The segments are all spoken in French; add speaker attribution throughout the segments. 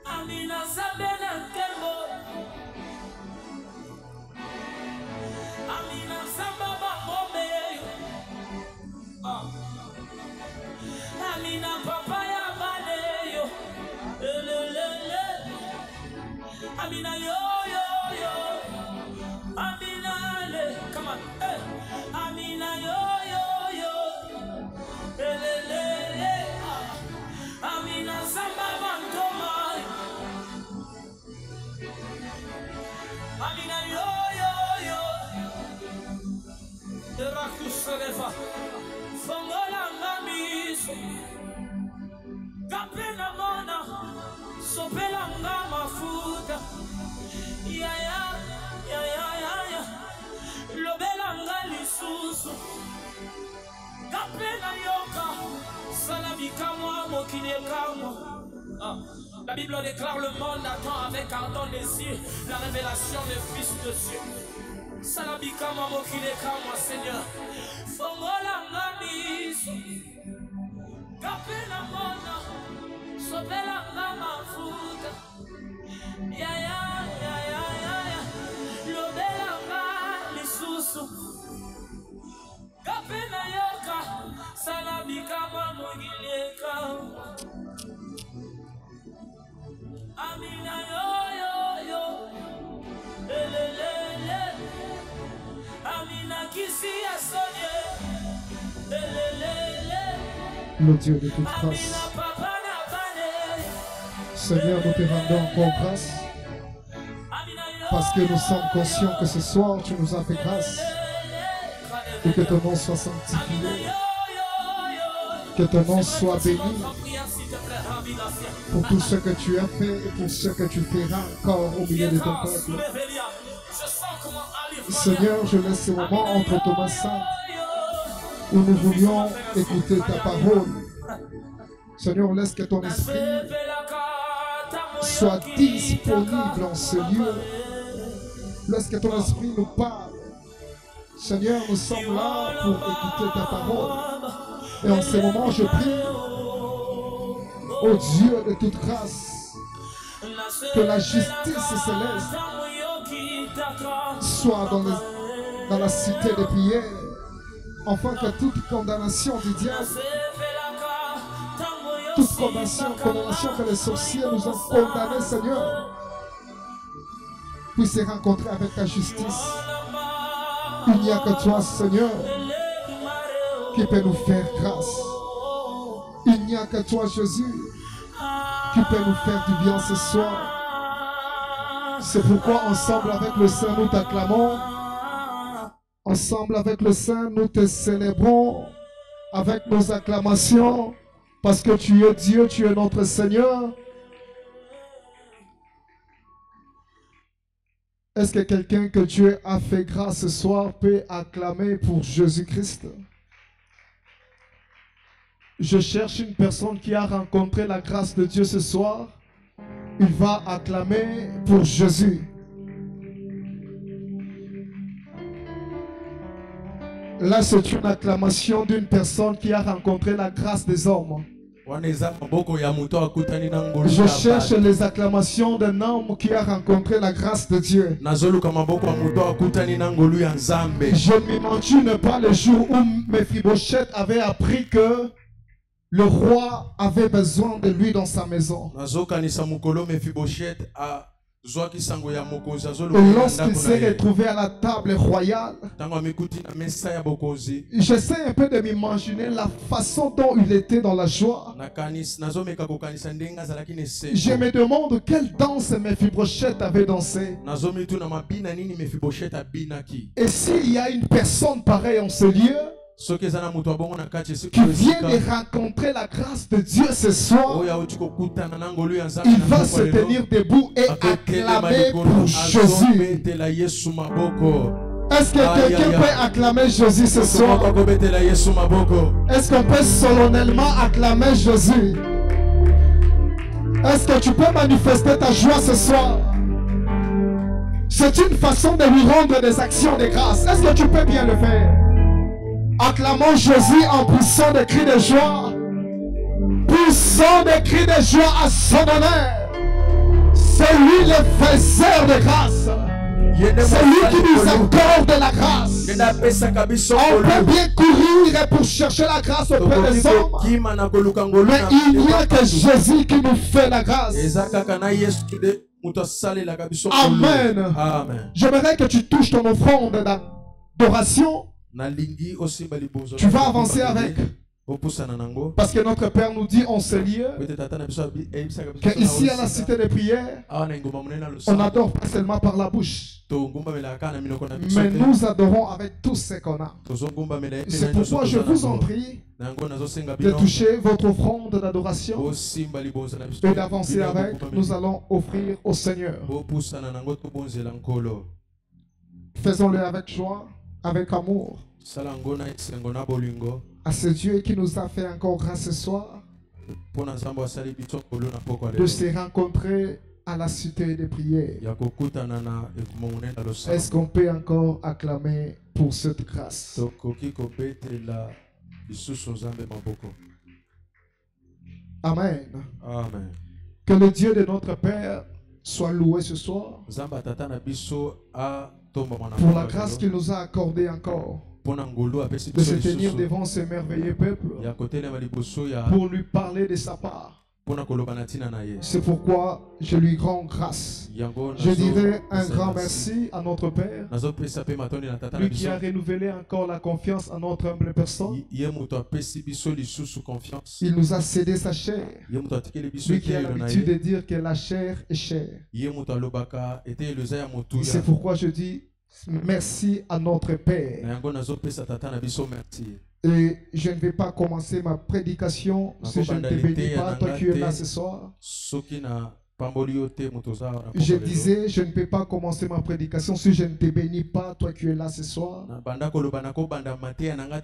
Speaker 1: Amina Sabena Kembo. Amina Sambaba Mombe. Amina Papaya Baneyo. Amina yo yo yo. Amina le. Come on. Amina yo yo yo. Amina Sambaba Ntoma. Amina yo yo yo. Rakuseleva. Fongola ngamiso. Kapena mona. Sopela ngama futa. Ya ya ya ya ya ya. Lobela ngali susu. Kapena yoka. Salabika moi mokine kamo. La Bible déclare le monde attend avec ardent désir la révélation du Fils de Dieu. Salabika moi mokine kamo Seigneur. Fongola ngamiso. Kapena mona. Sopela ngama futa. Ya ya ya ya ya ya. Lobela ngali susu. Kapena yoka. Salabika moi mokine kamo. Amina yo yo yo. Le. Amina kisi asonye. Le.
Speaker 2: Le Dieu de toute grâce. Seigneur, nous te rendons encore grâce parce que nous sommes conscients que ce soir tu nous as fait grâce et que ton nom soit sanctifié, que ton nom soit béni pour tout ce que tu as fait et pour ce que tu feras encore au milieu de ton peuple. Seigneur, je laisse ce moment entre tes mains saintes où nous voulions écouter ta parole. Seigneur, laisse que ton esprit soit disponible en ce lieu. Laisse que ton esprit nous parle. Seigneur, nous sommes là pour écouter ta parole. Et en ce moment, je prie au Dieu de toute grâce que la justice céleste soit dans la cité de prière, afin que toute condamnation du diable, toute condamnation que les sorciers nous ont condamnés, Seigneur, puisse se rencontrer avec ta justice. Il n'y a que toi, Seigneur, qui peut nous faire grâce. Il n'y a que toi, Jésus, qui peut nous faire du bien ce soir. C'est pourquoi ensemble avec le Saint, nous t'acclamons. Ensemble avec le Saint, nous te célébrons avec nos acclamations. Parce que tu es Dieu, tu es notre Seigneur. Est-ce que quelqu'un que Dieu a fait grâce ce soir peut acclamer pour Jésus-Christ? Je cherche une personne qui a rencontré la grâce de Dieu ce soir. Il va acclamer pour Jésus. Là, c'est une acclamation d'une personne qui a rencontré la grâce des hommes. Je cherche les acclamations d'un homme qui a rencontré la grâce de Dieu. Je m'imagine pas le jour où Mephibosheth avait appris que le roi avait besoin de lui dans sa maison. Et lorsqu'il s'est retrouvé à la table royale, j'essaie un peu de m'imaginer la façon dont il était dans la joie. Je me demande quelle danse Mephibosheth avait dansé. Et s'il y a une personne pareille en ce lieu, qui vient de rencontrer la grâce de Dieu ce soir, il va se tenir debout et acclamer pour Jésus. Est-ce que quelqu'un peut acclamer Jésus ce soir? Est-ce qu'on peut solennellement acclamer Jésus? Est-ce que tu peux manifester ta joie ce soir? C'est une façon de lui rendre des actions de grâce. Est-ce que tu peux bien le faire? Acclamons Jésus en poussant des cris de joie pour poussons des cris de joie à son honneur. C'est lui le faiseur de grâce. C'est lui qui nous accorde la grâce. On peut bien courir pour chercher la grâce auprès des hommes, mais il n'y a que Jésus qui nous fait la grâce. Amen. Amen. J'aimerais que tu touches ton offrande d'adoration. Tu vas avancer avec. Parce que notre Père nous dit en ce lieu qu'ici à la cité des prières, on n'adore pas seulement par la bouche, mais nous adorons avec tout ce qu'on a. C'est pourquoi je vous en prie de toucher votre offrande d'adoration et d'avancer avec. Nous allons offrir au Seigneur. Faisons-le avec joie, avec amour. À ce Dieu qui nous a fait encore grâce ce soir de se rencontrer à la cité des prières. Est-ce qu'on peut encore acclamer pour cette grâce? Amen. Amen. Que le Dieu de notre Père soit loué ce soir pour la grâce qu'il nous a accordée encore de se tenir devant ce merveilleux peuple pour lui parler de sa part. C'est pourquoi je lui rends grâce. Je dirais un grand merci à notre Père, lui qui a renouvelé encore la confiance à notre humble personne. Il nous a cédé sa chair, lui qui a l'habitude de dire que la chair est chère. C'est pourquoi je dis merci à notre Père. Et je ne vais pas commencer ma prédication si je ne te bénis pas, toi qui es là ce soir. Je disais, je ne peux pas commencer ma prédication si je ne te bénis pas, toi qui es là ce soir.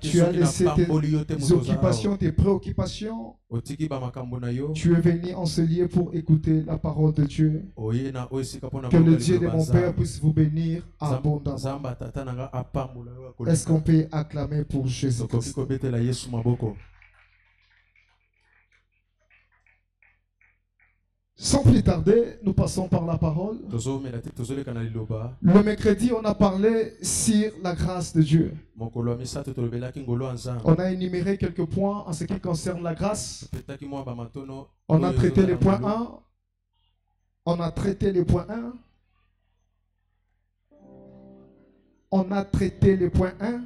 Speaker 2: Tu as laissé tes occupations, tes préoccupations. Tu es venu en ce lieu pour écouter la parole de Dieu. Que le Dieu de mon Père puisse vous bénir abondamment. Est-ce qu'on peut acclamer pour Jésus-Christ? Sans plus tarder, nous passons par la parole. Le mercredi, on a parlé sur la grâce de Dieu. On a énuméré quelques points en ce qui concerne la grâce. On a traité les points 1. On a traité les points 1. On a traité les points 1.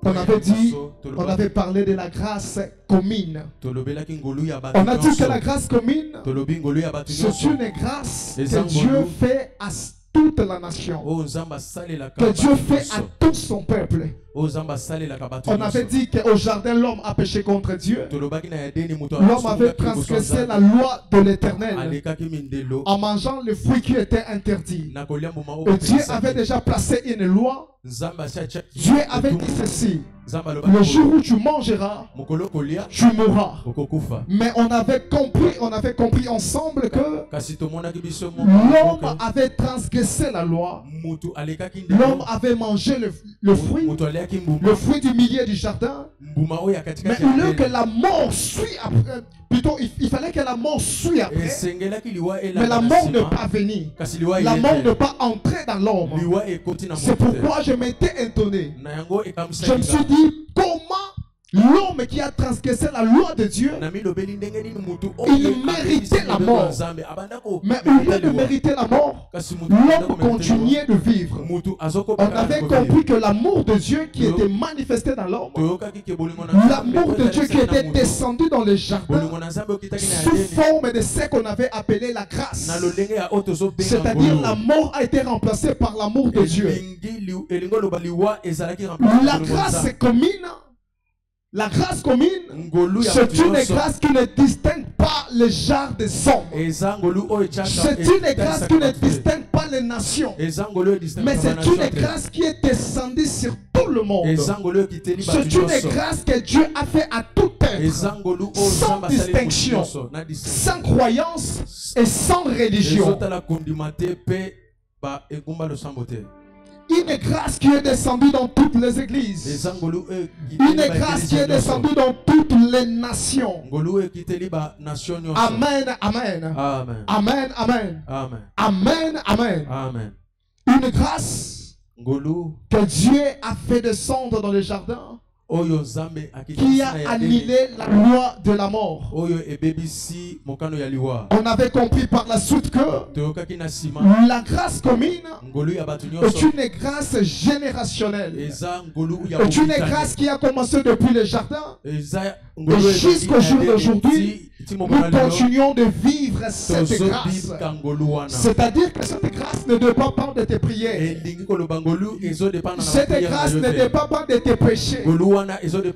Speaker 2: On avait dit, on avait parlé de la grâce commune. On a dit que la grâce commune, c'est une grâce que Dieu fait à toute la nation, que Dieu fait à tout son peuple. On avait dit qu'au jardin, l'homme a péché contre Dieu. L'homme avait transgressé la loi de l'Éternel en mangeant le fruit qui était interdit. Et Dieu avait déjà placé une loi. Dieu avait dit ceci: le jour où tu mangeras, tu mourras. Mais on avait compris ensemble que l'homme avait transgressé la loi. L'homme avait mangé le fruit du milieu du jardin. Mais au lieu que la mort suit après, plutôt il fallait que la mort suit après. Mais la mort ne pas venir. La mort ne pas entrer dans l'homme. C'est pourquoi je m'étais étonné. Je me suis dit, comment l'homme qui a transgressé la loi de Dieu, il méritait la mort. Mais au lieu de mériter la mort, l'homme continuait de vivre. On avait compris que l'amour de Dieu qui était manifesté dans l'homme, l'amour de Dieu qui était descendu dans le jardin sous forme de ce qu'on avait appelé la grâce, c'est-à-dire la mort a été remplacée par l'amour de Dieu. La grâce commune, la grâce commune, c'est une grâce qui ne distingue pas les genres de sang. C'est une grâce qui ne distingue pas les nations. Mais c'est une grâce qui est descendue sur tout le monde. C'est une grâce que Dieu a fait à tout être, sans distinction, sans croyance et sans religion. Une grâce qui est descendue dans toutes les églises. Une grâce qui est descendue dans toutes les nations. Amen, amen.
Speaker 3: Amen.
Speaker 2: Amen, amen.
Speaker 3: Amen.
Speaker 2: Amen, amen.
Speaker 3: Amen.
Speaker 2: Une grâce que Dieu a fait descendre dans le jardin, qui a annulé la loi de la mort. On avait compris par la suite que la grâce commune est une grâce générationnelle. C'est une grâce qui a commencé depuis le jardin et jusqu'au jour d'aujourd'hui. Nous continuons de vivre cette grâce. C'est-à-dire que cette grâce ne dépend pas de tes prières. Cette grâce ne dépend pas de tes péchés.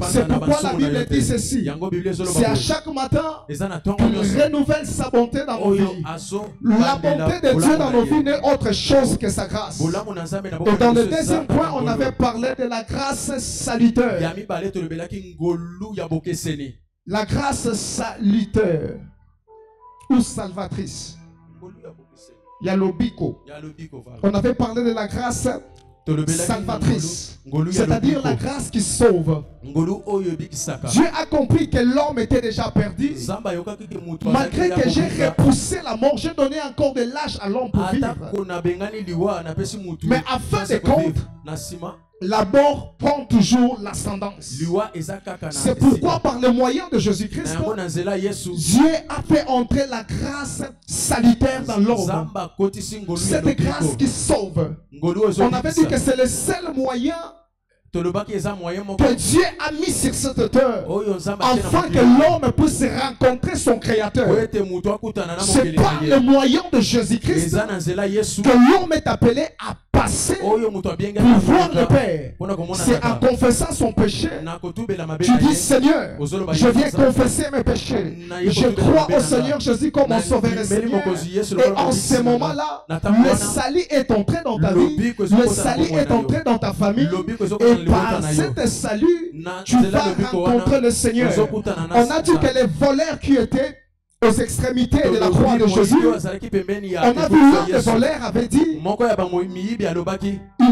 Speaker 2: C'est pourquoi la Bible dit ceci. C'est à chaque matin qu'il renouvelle sa bonté dans nos vies. La bonté de Dieu dans nos vies n'est autre chose que sa grâce. Et dans le deuxième point, on avait parlé de la grâce salutaire. La grâce salutaire ou salvatrice. Il y a l'obiko. On avait parlé de la grâce salvatrice, c'est-à-dire la grâce qui sauve. Dieu a compris que l'homme était déjà perdu. Malgré que j'ai repoussé la mort, j'ai donné encore de l'âge à l'homme pour vivre. Mais à fin de compte, la mort prend toujours l'ascendance. C'est pourquoi par le moyen de Jésus-Christ, Dieu a fait entrer la grâce salutaire dans l'homme. Cette grâce qui sauve. On avait dit que c'est le seul moyen que Dieu a mis sur cette terre afin que l'homme puisse rencontrer son Créateur. C'est par le moyen de Jésus-Christ que l'homme est appelé à passer pour voir le Père. C'est en confessant son péché. Tu dis Seigneur, je viens confesser mes péchés. Je crois au Seigneur Jésus comme mon sauveur et Seigneur. Et en ce moment-là, le salut est entré dans ta vie. Le salut est entré dans ta famille. Et par cet salut, tu vas rencontrer le Seigneur. On a dit que les voleurs qui étaient aux extrémités de la croix de Jésus, on a vu l'un des voleurs avait dit, il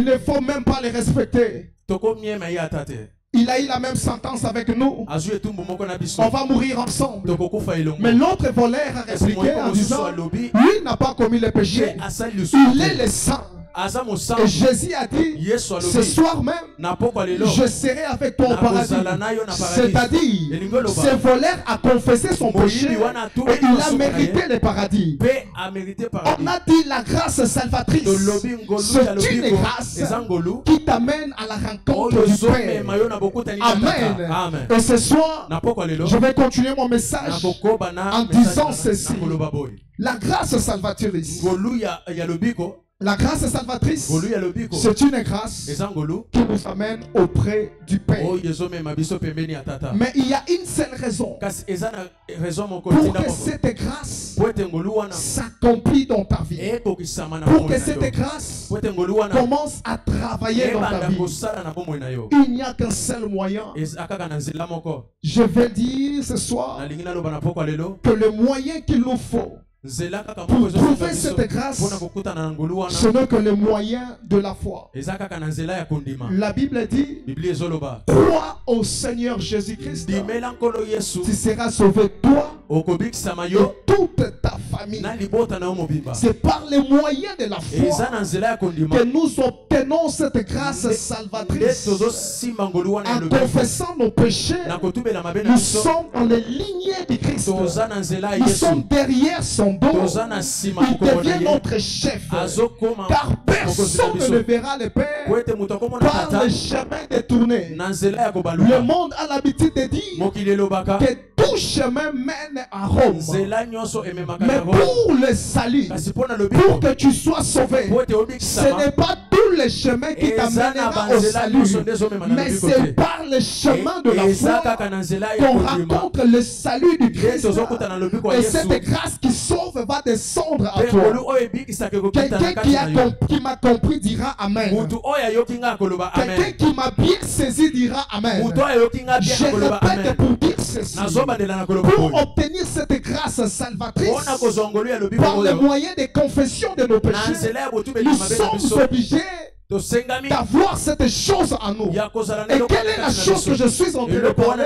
Speaker 2: ne faut même pas les respecter. Il a eu la même sentence avec nous. On va mourir ensemble. Mais l'autre voleur a répliqué en disant, lui n'a pas commis le péché, il est le sang. Et Jésus a dit, ce soir même, je serai avec toi au paradis. C'est-à-dire, ce voleur a confessé son péché et il a mérité le paradis. On a dit la grâce salvatrice. C'est une grâce qui t'amène à la rencontre du Père. Amen. Et ce soir, je vais continuer mon message en disant ceci. La grâce salvatrice. La grâce salvatrice, c'est une grâce qui nous amène auprès du Père. Mais il y a une seule raison pour que cette grâce s'accomplit dans ta vie. Pour que cette grâce commence à travailler dans ta vie. Il n'y a qu'un seul moyen. Je vais dire ce soir que le moyen qu'il nous faut pour trouver cette grâce, ce n'est que le moyen de la foi. La Bible dit, crois au Seigneur Jésus-Christ, tu seras sauvé toi et toute ta famille. C'est par les moyens de la foi que nous obtenons cette grâce salvatrice. En confessant nos péchés, nous sommes dans les lignées de Christ. Nous sommes derrière son dos. Il devient notre chef. Car personne ne verra le Père par le chemin détourné. Le monde a l'habitude de dire que tout chemin mène à Rome. Mais pour le salut, pour que tu sois sauvé, ce n'est pas tout le chemin qui t'amènera au salut, mais c'est par le chemin de la foi qu'on rencontre le salut du Christ. Et cette grâce qui sauve va descendre à toi. Quelqu'un qui m'a compris dira Amen. Quelqu'un qui m'a bien saisi dira Amen. Je répète pour dire ceci. Pour obtenir cette grâce salvatrice, par le moyen des confessions de nos péchés, nous sommes obligés d'avoir cette chose en nous. Et quelle est la chose que je suis en train de parler?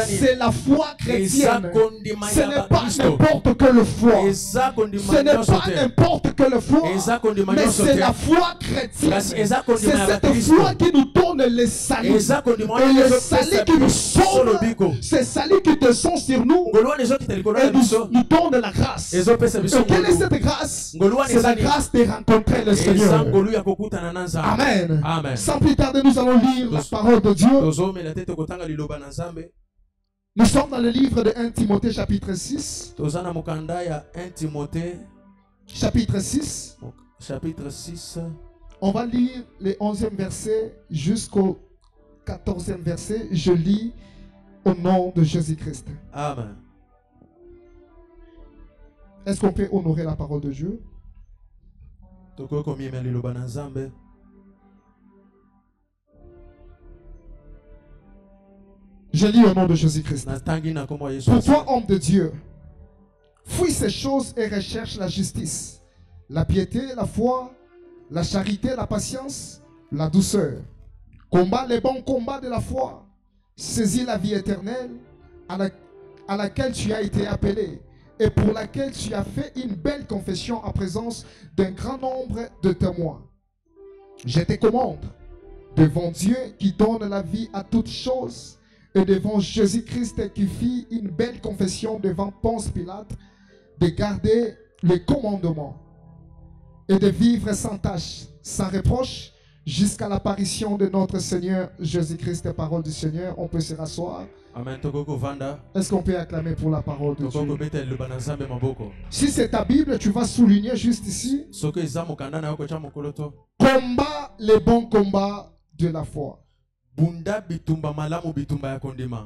Speaker 2: C'est la foi chrétienne. Ce n'est pas n'importe quelle foi. Ce n'est pas n'importe quelle foi. Mais c'est la foi chrétienne. C'est cette foi qui nous donne le salut. Et le salut qui nous sauve. C'est le salut qui descend sur nous. Et nous donne la grâce. Et quelle est cette grâce? C'est la grâce de rencontrer le Seigneur. Amen.
Speaker 3: Amen.
Speaker 2: Sans plus tarder, nous allons lire la parole de Dieu. Nous sommes dans le livre de 1 Timothée chapitre 6. Chapitre 6.
Speaker 3: Chapitre 6.
Speaker 2: On va lire les 11e verset jusqu'au 14e verset. Je lis au nom de Jésus-Christ.
Speaker 3: Amen.
Speaker 2: Est-ce qu'on peut honorer la parole de Dieu? Je lis au nom de Jésus-Christ. Pour toi, homme de Dieu, fuis ces choses et recherche la justice, la piété, la foi, la charité, la patience, la douceur. Combat les bons combats de la foi. Saisis la vie éternelle à laquelle tu as été appelé et pour laquelle tu as fait une belle confession en présence d'un grand nombre de témoins. Je te commande, devant Dieu qui donne la vie à toutes choses, et devant Jésus-Christ qui fit une belle confession devant Ponce Pilate, de garder les commandements et de vivre sans tâche, sans reproche, jusqu'à l'apparition de notre Seigneur Jésus-Christ. Parole du Seigneur, on peut se rasseoir.
Speaker 3: Amen.
Speaker 2: Est-ce qu'on peut acclamer pour la parole de Dieu? Si c'est ta Bible, tu vas souligner juste ici: combat les bons combats de la foi.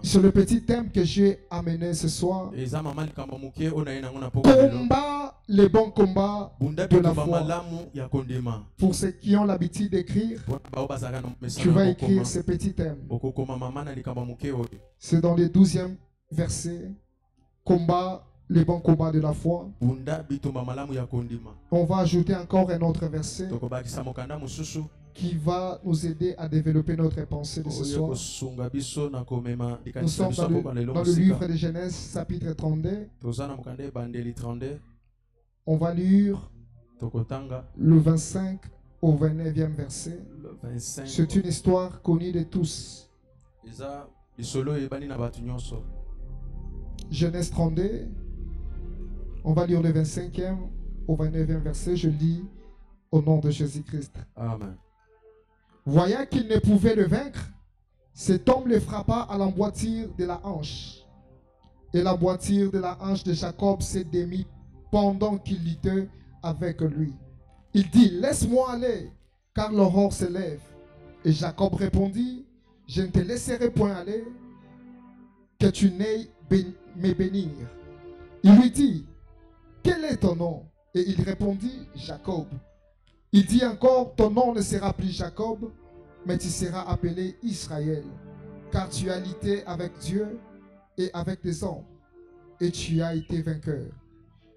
Speaker 2: C'est le petit thème que j'ai amené ce soir. Combat les bons combats de la foi. Pour ceux qui ont l'habitude d'écrire, tu vas écrire ce petit thème. C'est dans le 12e verset. Combat les bons combats de la foi. On va ajouter encore un autre verset qui va nous aider à développer notre pensée de ce soir. Nous sommes dans le livre de Genèse, chapitre 32. On va lire le 25 au 29e verset. C'est une histoire connue de tous. Genèse 32. On va lire le 25e au 29e verset. Je lis au nom de Jésus-Christ.
Speaker 3: Amen.
Speaker 2: Voyant qu'il ne pouvait le vaincre, cet homme le frappa à l'emboîture de la hanche. Et l'emboîture de la hanche de Jacob s'est démise pendant qu'il luttait avec lui. Il dit: laisse-moi aller, car l'aurore se lève. Et Jacob répondit: je ne te laisserai point aller, que tu n'aies me bénir. Il lui dit: quel est ton nom? Et il répondit: Jacob. Il dit encore: ton nom ne sera plus Jacob, mais tu seras appelé Israël, car tu as lutté avec Dieu et avec des hommes, et tu as été vainqueur.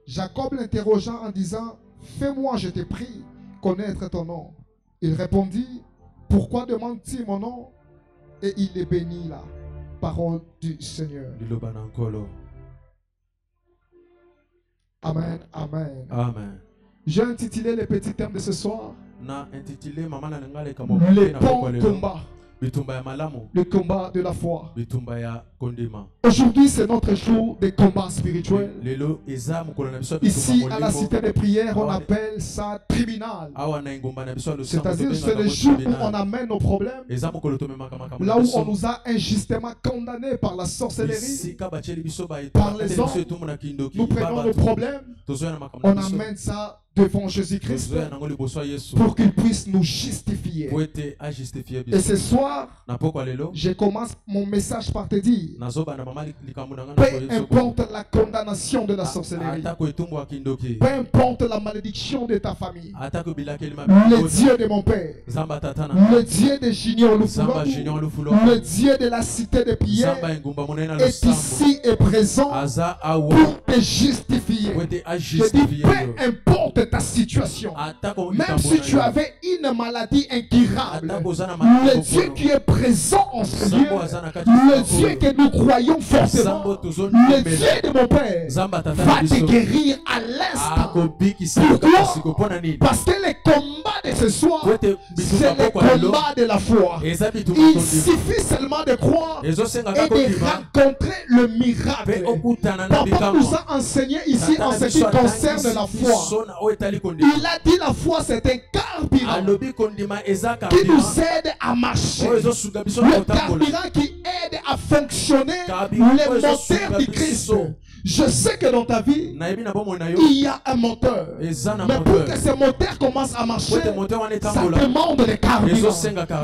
Speaker 2: Jacob l'interrogea en disant: fais-moi, je te prie, connaître ton nom. Il répondit: pourquoi demandes-tu mon nom? Et il les bénit là. Parole du Seigneur. Amen, amen.
Speaker 3: Amen.
Speaker 2: J'ai intitulé le petit thème de ce soir:
Speaker 3: les
Speaker 2: bons combats. Le combat de la foi. Aujourd'hui, c'est notre jour de combat spirituel. Ici, à la cité des prières, on appelle ça tribunal. C'est-à-dire, c'est le jour où on amène nos problèmes. Là où on nous a injustement condamnés par la sorcellerie, par les hommes. Nous prenons nos problèmes, on amène ça devant Jésus-Christ pour qu'il puisse nous justifier. Et ce soir, je commence mon message par te dire: peu importe la condamnation de la sorcellerie, peu importe la malédiction de ta famille, le Dieu de mon père, le Dieu de Junior Loufoulou, le Dieu de la cité de prière est ici et présent pour te justifier. Je dis: peu importe qu'importe ta situation, même si tu avais une maladie incurable, le Dieu qui est présent en ce lieu, le Dieu que nous croyons fortement, le Dieu de mon Père, va te guérir à l'instant. Pourquoi? Parce que les combats de ce soir, c'est le combat de la foi. Il suffit seulement de croire et de rencontrer le miracle. Papa nous a enseigné ici en ce qui concerne la foi. Il a dit la foi c'est un carburant qui nous aide à marcher. Le carburant qui aide à fonctionner les moteurs du Christ. Je sais que dans ta vie, il y a un moteur. Mais pour que ce moteur commence à marcher, ça demande le carburant.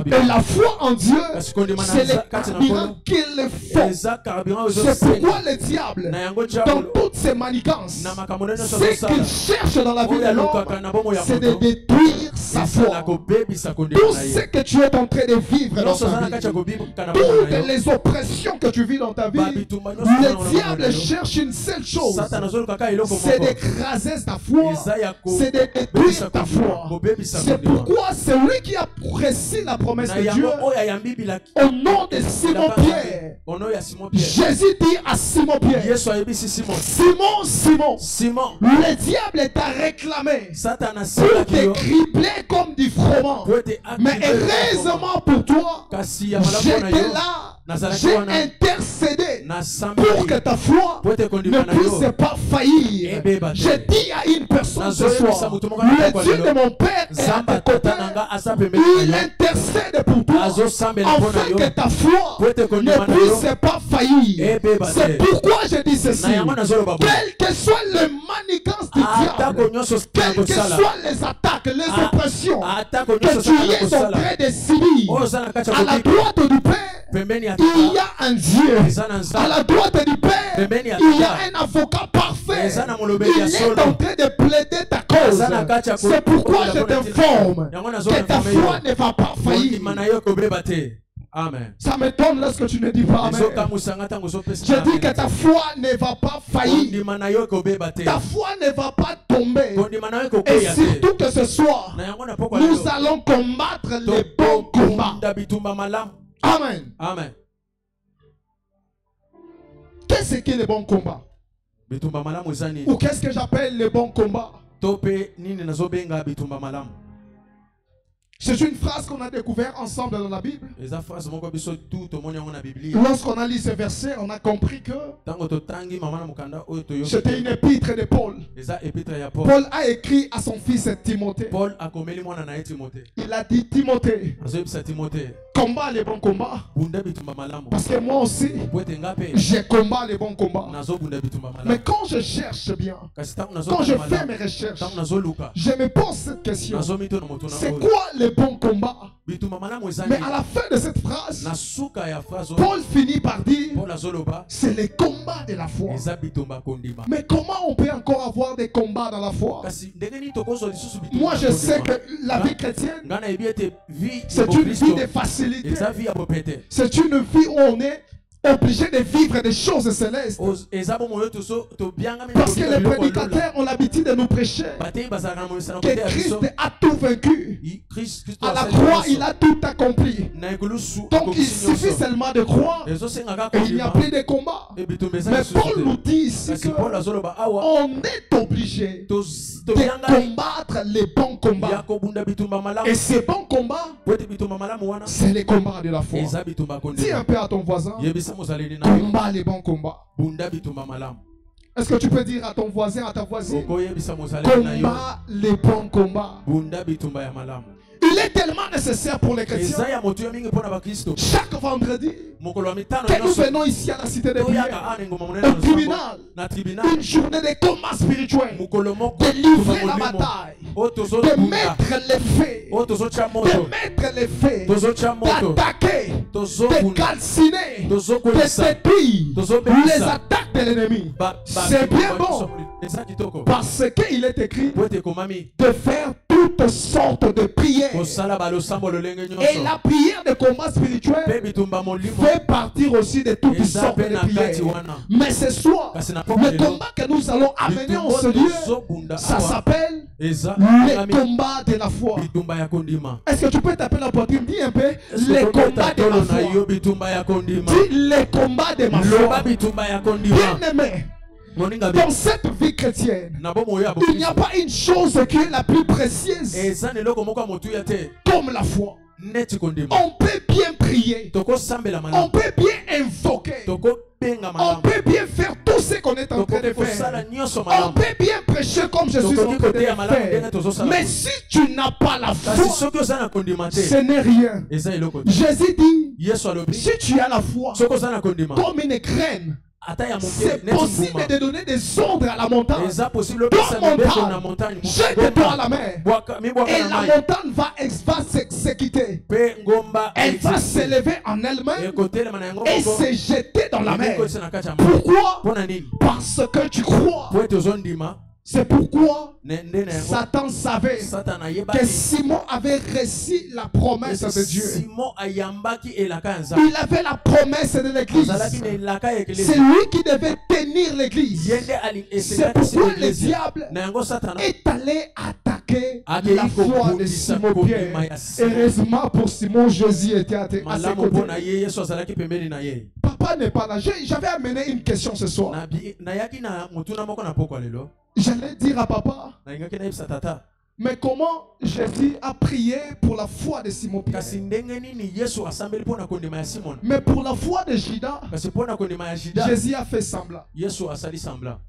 Speaker 2: Et la foi en Dieu, c'est le carburant qu'il faut. C'est pourquoi le diable, dans toutes ses manigances, ce qu'il cherche dans la vie de l'homme, c'est de détruire sa foi. Tout ce que tu es en train de vivre dans ta vie, toutes les oppressions que tu vis dans ta vie, le diable cherche une seule chose, c'est d'écraser ta foi, c'est de détruire ta foi. C'est pourquoi celui qui a reçu la promesse de Dieu, au nom de Simon-Pierre, Jésus dit à Simon-Pierre, Simon, le diable t'a réclamé pour te cribler comme du froment. Mais heureusement pour toi, j'étais là, j'ai intercédé pour que ta foi ne puisse pas faillir. Je dis à une personne ce soir, le Dieu de mon Père est à tes côtés. Il intercède pour toi afin que ta foi ne puisse pas faillir. C'est pourquoi je dis ceci. Quel que soit le manigance du diable, quelles que soient les attaques, les oppressions que tu es en train de subir, à la droite du Père, il y a un Dieu. À la droite du Père, il y a un avocat parfait. Il est en train de plaider ta cause. C'est pourquoi je t'informe que ta foi ne va pas faillir.
Speaker 3: Amen.
Speaker 2: Ça m'étonne lorsque tu ne dis pas Amen. Je dis que ta foi ne va pas faillir. Ta foi ne va pas tomber. Et surtout que ce soir, nous allons combattre les bons combats. Amen.
Speaker 3: Amen.
Speaker 2: Qu'est-ce qui est le bon combat? Ou qu'est-ce que j'appelle le bon combat? C'est une phrase qu'on a découverte ensemble dans la Bible. Lorsqu'on a lu ce verset, on a compris que c'était une épître de Paul. Paul a écrit à son fils Timothée. Il a dit Timothée, combat les bons combats. Parce que moi aussi, j'ai combat les bons combats. Mais quand je cherche bien, quand je fais mes recherches, je me pose cette question. C'est quoi les bons combats? Mais à la fin de cette phrase, Paul finit par dire, c'est les combats de la foi. Mais comment on peut encore avoir des combats dans la foi? Moi je sais que la vie chrétienne, c'est une vie de facilité. C'est une vie où on est obligé de vivre des choses célestes. Parce que les prédicateurs ont l'habitude de nous prêcher que Christ a tout vaincu. À la croix, il a tout accompli. Donc il suffit seulement de croire et il n'y a plus de combat. Mais Paul nous dit ici qu'on est obligé de combattre les bons combats. Et ces bons combats, c'est les combats de la foi. Dis un peu à ton voisin, combat les bons combats. Est-ce que tu peux dire à ton voisin, à ta voisine, combat les bons combats? Il est tellement nécessaire pour les chrétiens. Chaque vendredi, que nous venons ici à la cité de prière, au tribunal, une journée de combat spirituel, de livrer la bataille, de mettre les faits, d'attaquer, de calciner, de détruire les attaques de l'ennemi. C'est bien bon, parce qu'il est écrit de faire tout toutes sortes de prières.
Speaker 3: kosala balosambo lolenge
Speaker 2: Et
Speaker 3: nyonso
Speaker 2: la prière de combat spirituel
Speaker 3: pe bitumba molimo
Speaker 2: fait partir aussi de toutes
Speaker 3: eza
Speaker 2: sortes
Speaker 3: pe
Speaker 2: de
Speaker 3: na kati
Speaker 2: prières.
Speaker 3: wana
Speaker 2: Mais ce soir,
Speaker 3: kasi na
Speaker 2: le combat que nous allons amener en ce lieu, ça s'appelle
Speaker 3: eza
Speaker 2: le combat de la foi.
Speaker 3: bitumba ya kondima.
Speaker 2: Est-ce que tu peux taper la poitrine? Dis un peu les combats de ma foi.
Speaker 3: yo bitumba ya kondima.
Speaker 2: Dis les combats de ma
Speaker 3: loba
Speaker 2: foi.
Speaker 3: bitumba ya kondima.
Speaker 2: Bien aimé,
Speaker 3: moninga
Speaker 2: dans cette vie chrétienne,
Speaker 3: na bomo ya
Speaker 2: il n'y a pas une chose qui est la plus précieuse
Speaker 3: eza neloko moko motuya te
Speaker 2: comme la foi.
Speaker 3: neti kondima.
Speaker 2: On peut bien prier,
Speaker 3: toko sambela
Speaker 2: on
Speaker 3: malamu
Speaker 2: peut bien invoquer,
Speaker 3: toko benga
Speaker 2: on
Speaker 3: malamu
Speaker 2: peut bien faire tout ce qu'on est en train de
Speaker 3: toko sala
Speaker 2: faire.
Speaker 3: nyonso
Speaker 2: On
Speaker 3: malamu
Speaker 2: peut bien prêcher comme je suis en train de le faire. Mais si tu n'as pas la
Speaker 3: kasi
Speaker 2: foi,
Speaker 3: soki oza na kondima te
Speaker 2: ce n'est rien.
Speaker 3: eza eloko te.
Speaker 2: Jésus dit,
Speaker 3: yesu alobi
Speaker 2: si tu as la foi
Speaker 3: soki oza na kondima
Speaker 2: comme une graine,
Speaker 3: ata ya moke
Speaker 2: c'est
Speaker 3: neti
Speaker 2: possible
Speaker 3: mbuma
Speaker 2: de donner des ordres à la montagne.
Speaker 3: eza possible opesa mibeko na montagne
Speaker 2: Jette-toi à la mer.
Speaker 3: mibwaka
Speaker 2: Et
Speaker 3: na
Speaker 2: la
Speaker 3: mai
Speaker 2: montagne va s'exécuter.
Speaker 3: mpe ngomba
Speaker 2: Elle va s'élever en elle-même
Speaker 3: ekotelema na yango
Speaker 2: et
Speaker 3: moko
Speaker 2: se jeter dans la mer.
Speaker 3: ekotisa na kati ya mai.
Speaker 2: Pourquoi?
Speaker 3: mpona nini
Speaker 2: Parce que tu crois.
Speaker 3: po ete ozondima
Speaker 2: C'est pourquoi
Speaker 3: nde na yango
Speaker 2: Satan savait
Speaker 3: satana
Speaker 2: que
Speaker 3: ayebaki
Speaker 2: Simon avait reçu la promesse de Dieu.
Speaker 3: simon ayambaki elaka ya nzambe
Speaker 2: Il avait la promesse de l'église.
Speaker 3: azalaki na elaka ya
Speaker 2: C'est
Speaker 3: eklesi
Speaker 2: lui qui devait tenir l'église.
Speaker 3: ye nde
Speaker 2: C'est pourquoi le diable
Speaker 3: na yango satana
Speaker 2: est allé attaquer
Speaker 3: Akei
Speaker 2: la foi de
Speaker 3: kobundisa
Speaker 2: Simon Pierre.
Speaker 3: kondima ya Simon.
Speaker 2: Heureusement pour Simon, Jésus était à ses
Speaker 3: malamu mpona
Speaker 2: côtés.
Speaker 3: ye yesu azalaki pembeni na ye
Speaker 2: Papa n'est pas là. J'avais amené une question ce soir.
Speaker 3: nayaki na motuna moko na pokwa lelo
Speaker 2: J'allais dire à papa,
Speaker 3: nayingaki nayebisa tata
Speaker 2: mais comment Jésus a prié pour la foi de Simon Pierre?
Speaker 3: kasi ndenge nini yesu asambeli mpona kondima ya simon
Speaker 2: Mais pour la foi de Judas,
Speaker 3: kasi mpona kondima ya jida
Speaker 2: Jésus a fait semblant.
Speaker 3: yesu asali sembla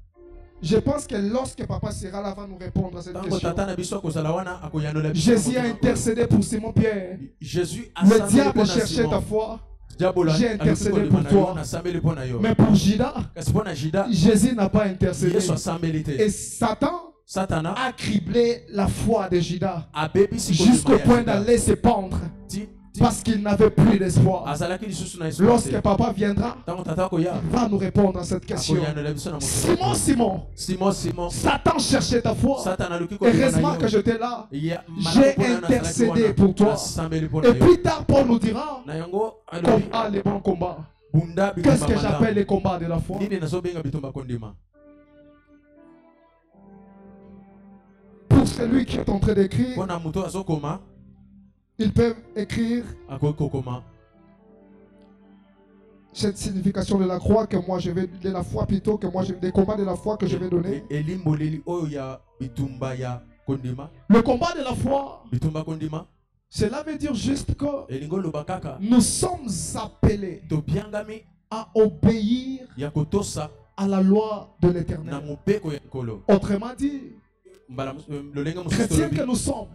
Speaker 2: Je pense que lorsque papa sera là, va nous répondre à cette
Speaker 3: ntango
Speaker 2: question.
Speaker 3: tata na biso akozala wana akoyanola biso
Speaker 2: Jésus a
Speaker 3: na motema.
Speaker 2: intercédé pour Simon Pierre.
Speaker 3: jésus
Speaker 2: Le
Speaker 3: asambeli
Speaker 2: diable
Speaker 3: mpona
Speaker 2: cherchait ta
Speaker 3: simon
Speaker 2: foi,
Speaker 3: diabolo
Speaker 2: J'ai
Speaker 3: aluki
Speaker 2: intercédé
Speaker 3: kondima
Speaker 2: pour
Speaker 3: na yo
Speaker 2: toi.
Speaker 3: nasambeli mpona yo
Speaker 2: mais pour Judas,
Speaker 3: kasi mpona jida
Speaker 2: Jésus n'a pas intercédé.
Speaker 3: yesu asambeli te
Speaker 2: Et Satan
Speaker 3: satana
Speaker 2: a criblé la foi de Judas
Speaker 3: abebisi
Speaker 2: jusqu'au
Speaker 3: kondima
Speaker 2: point
Speaker 3: ya Juda.
Speaker 2: d'aller se pendre
Speaker 3: Ti- ti-
Speaker 2: parce qu'il n'avait plus d'espoir.
Speaker 3: azalaki lisusu na espoir
Speaker 2: Lorsque
Speaker 3: te.
Speaker 2: papa viendra,
Speaker 3: ntango tata akoya
Speaker 2: il va nous répondre à cette question.
Speaker 3: akoyanola biso na motema.
Speaker 2: Simon, Simon,
Speaker 3: simon
Speaker 2: Satan cherchait ta foi.
Speaker 3: satana aluki kondima na
Speaker 2: Heureusement
Speaker 3: yo.
Speaker 2: que j'étais là.
Speaker 3: Ya-
Speaker 2: J'ai
Speaker 3: malamu mpona yo nazalaki
Speaker 2: intercédé
Speaker 3: wana,
Speaker 2: pour toi.
Speaker 3: nasambeli mpona
Speaker 2: Et
Speaker 3: yo.
Speaker 2: plus tard, Paul nous dira
Speaker 3: na yango
Speaker 2: comme
Speaker 3: alobi
Speaker 2: a les bons combats.
Speaker 3: bunda
Speaker 2: Qu'est-ce
Speaker 3: bitumba
Speaker 2: que j'appelle
Speaker 3: malamu
Speaker 2: les combats de la foi?
Speaker 3: nini nazobenga bitumba kondima
Speaker 2: Pour celui qui est en train d'écrire,
Speaker 3: mpona moto azokoma
Speaker 2: ils peuvent écrire
Speaker 3: akoki kokoma
Speaker 2: cette signification de la croix que moi je vais, de la foi plutôt, que moi des combats de la foi que je vais donner.
Speaker 3: elimboleli oyo ya bitumba ya kondima
Speaker 2: Le combat de la foi,
Speaker 3: bitumba kondima
Speaker 2: cela veut dire juste que
Speaker 3: elingi oloba kaka
Speaker 2: nous sommes appelés
Speaker 3: tobiangami
Speaker 2: à obéir
Speaker 3: ya kotosa
Speaker 2: à la loi de
Speaker 3: na
Speaker 2: l'éternel.
Speaker 3: mopeko ya nkolo
Speaker 2: Autrement dit,
Speaker 3: mbala lolenge mosusu
Speaker 2: chrétiens
Speaker 3: tolobi
Speaker 2: que nous sommes,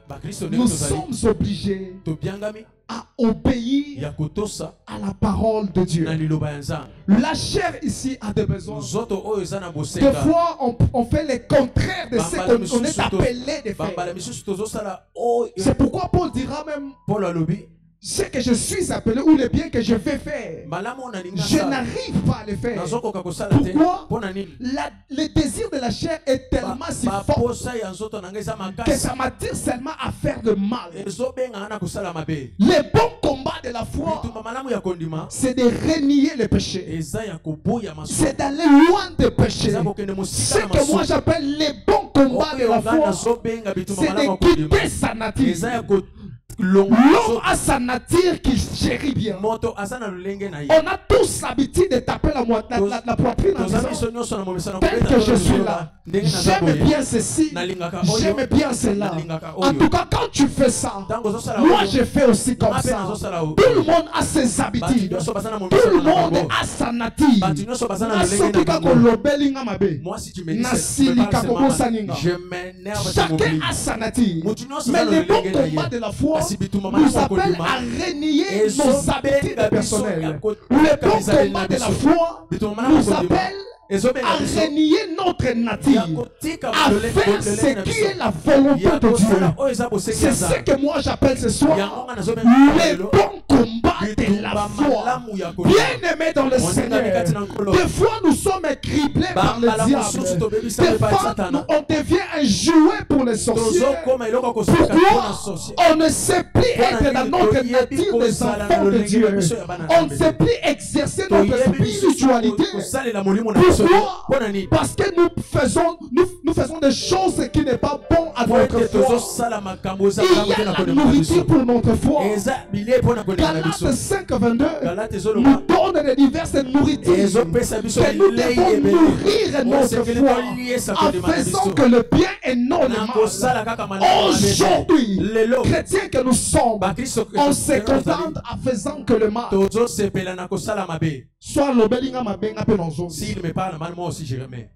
Speaker 3: bakristo ndenge
Speaker 2: nous
Speaker 3: tozali
Speaker 2: sommes obligés
Speaker 3: tobiangami
Speaker 2: à obéir
Speaker 3: ya kotosa
Speaker 2: à la parole de Dieu.
Speaker 3: na liloba ya nzambe
Speaker 2: La chair ici a des besoins.
Speaker 3: nzoto oyo eza na
Speaker 2: Des
Speaker 3: bosenga
Speaker 2: fois, on fait le contraire de ce
Speaker 3: Bambala
Speaker 2: qu'on est
Speaker 3: misusu to-
Speaker 2: appelé de
Speaker 3: bambala
Speaker 2: faire.
Speaker 3: misusu tozosala oyo
Speaker 2: C'est pourquoi Paul dira même
Speaker 3: paul alobi
Speaker 2: ce que je suis appelé ou le bien que je vais faire.
Speaker 3: malamu oyo nalingi
Speaker 2: Je
Speaker 3: nasala
Speaker 2: n'arrive pas à le faire.
Speaker 3: nazokoka kosala te
Speaker 2: Pourquoi?
Speaker 3: mpona nini
Speaker 2: Le désir de la chair est tellement si fort
Speaker 3: baposa ya nzoto na ngai eza
Speaker 2: que
Speaker 3: makasi
Speaker 2: ça m'attire seulement à faire le mal.
Speaker 3: ezobenganga na kosala mabe
Speaker 2: Le bon combat de la foi,
Speaker 3: bitumba malamu ya kondima
Speaker 2: c'est de renier le péché.
Speaker 3: eza ya koboya masumu
Speaker 2: C'est d'aller loin de péché.
Speaker 3: eza kokende
Speaker 2: Ce
Speaker 3: mosika na
Speaker 2: que moi
Speaker 3: masumu
Speaker 2: j'appelle le bon combat de
Speaker 3: oyo
Speaker 2: la
Speaker 3: nga
Speaker 2: foi,
Speaker 3: nazobenga bitumba
Speaker 2: c'est
Speaker 3: malamu ya
Speaker 2: de
Speaker 3: kondima
Speaker 2: quitter sa nature.
Speaker 3: eza ya
Speaker 2: L'homme
Speaker 3: kolonga
Speaker 2: a sa nature qu'il chérit bien.
Speaker 3: moto aza na lolenge na ye
Speaker 2: On a tous l'habitude de taper la poitrine en
Speaker 3: toza
Speaker 2: disant
Speaker 3: biso nyonso na momesana
Speaker 2: tel que je suis là, j'aime bien ceci,
Speaker 3: nalingaka oyo
Speaker 2: j'aime bien cela.
Speaker 3: nalingaka
Speaker 2: En
Speaker 3: oyo
Speaker 2: tout cas, quand tu fais ça,
Speaker 3: ntango ozosala
Speaker 2: moi
Speaker 3: oyo
Speaker 2: je fais aussi comme
Speaker 3: nga mpe
Speaker 2: ça.
Speaker 3: nazosala oyo
Speaker 2: Tout le monde a ses
Speaker 3: bato
Speaker 2: habitudes.
Speaker 3: nyonso baza na
Speaker 2: Tout
Speaker 3: momesana
Speaker 2: le
Speaker 3: na
Speaker 2: monde
Speaker 3: bango
Speaker 2: a sa nature.
Speaker 3: bato nyonso baza na lolenge
Speaker 2: Nasoki
Speaker 3: na
Speaker 2: kako
Speaker 3: bango
Speaker 2: lobeli nga mabe.
Speaker 3: moi si tu me dis
Speaker 2: Nasilika kokosaninga.
Speaker 3: je m'énerve
Speaker 2: Chacun a sa nature.
Speaker 3: Mutu nyonso
Speaker 2: Mais
Speaker 3: aza na
Speaker 2: le bon
Speaker 3: lolenge na
Speaker 2: combat
Speaker 3: ye
Speaker 2: de la foi
Speaker 3: kasi bitumba
Speaker 2: nous
Speaker 3: malamu ya
Speaker 2: appelle
Speaker 3: kondima
Speaker 2: à renier nos habitudes personnelles. Le bon combat de la foi nous appelle à renier notre nature, à faire ce qui est la volonté de Dieu. C'est ce que moi j'appelle ce soir le bon combat de la foi. Bien aimé dans le Seigneur, des fois nous sommes criblés par le diable. Des fois on devient un jouet pour les sorciers. Pourquoi on ne sait plus être dans notre nature des enfants de Dieu? On ne sait plus exercer notre spiritualité. Pourquoi? Parce que nous faisons des choses qui n'est pas bon à notre foi. Il y a la nourriture pour notre foi. Galates 5:22 nous donne de diverses nourritures que nous devons nourrir notre foi en faisant que le bien et non le mal. Aujourd'hui, chrétiens que nous sommes, on se contente en faisant que le mal. Soit le belinga mabenga pe nonzo.
Speaker 3: S'il me parle mal, moi aussi je remets.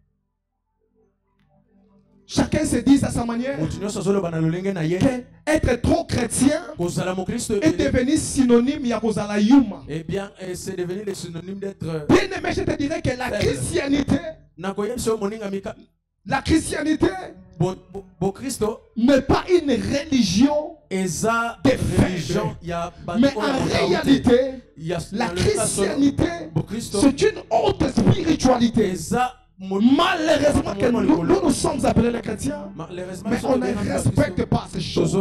Speaker 2: Chacun se dit à sa manière que être trop chrétien est devenu synonyme ya kozala yuma.
Speaker 3: Eh bien, c'est devenu le synonyme d'être.
Speaker 2: Bien aimé, je te dirais que la chrétienté n'est pas une religion de religion, mais en réalité, la chrétienté, c'est une autre spiritualité. Malheureusement que nous sommes appelés les chrétiens, mais on ne respecte pas ces choses.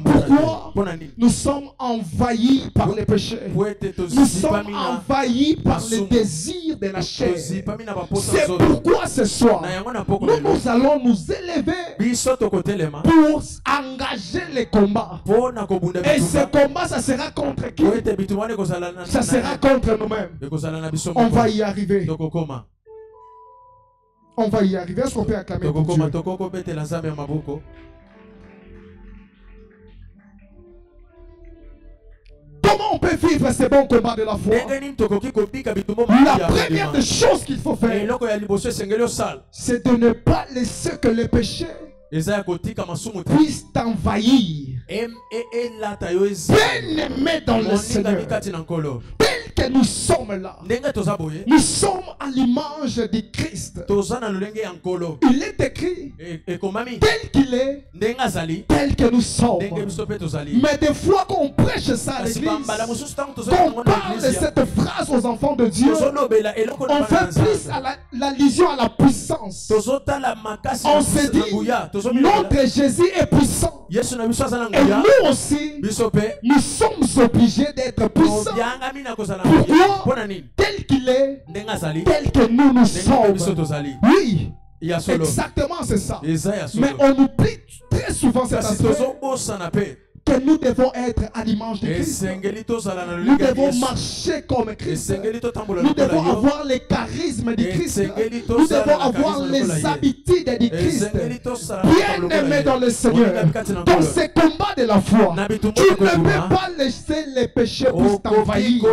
Speaker 2: Pourquoi? Nous sommes envahis par les péchés. Nous sommes envahis par les désirs de la chair. C'est pourquoi ce soir, nous allons nous élever pour engager les combats. Et ce combat, ça sera contre qui? Ça sera contre nous-mêmes. On va y arriver. On va y arriver. Est-ce qu'on peut acclamer pour Dieu? Comment on peut vivre ces bons combats de la foi? La première des choses qu'il faut faire, c'est de ne pas laisser que le péché puisse t'envahir. Bien aimé dans le Seigneur, tel que nous sommes là, nous sommes à l'image du Christ. Il est écrit tel qu'il est, tel que nous sommes. Mais des fois qu'on prêche ça à l'église, qu'on parle de cette phrase aux enfants de Dieu, on fait plus à l'allusion à la puissance. On se dit notre Jésus est puissant. Et nous aussi, nous sommes obligés d'être puissants. Pourquoi? Tel qu'il est, tel que nous sommes. Oui, exactement c'est ça. Mais on oublie très souvent cet aspect. Que nous devons être à l'image de Christ. Nous devons marcher comme Christ. Nous devons avoir les charismes du Christ. Nous devons avoir les habitudes du Christ. Bien aimé dans le Seigneur, dans ces combats de la foi, tu ne peux pas laisser les péchés pour t'envahir.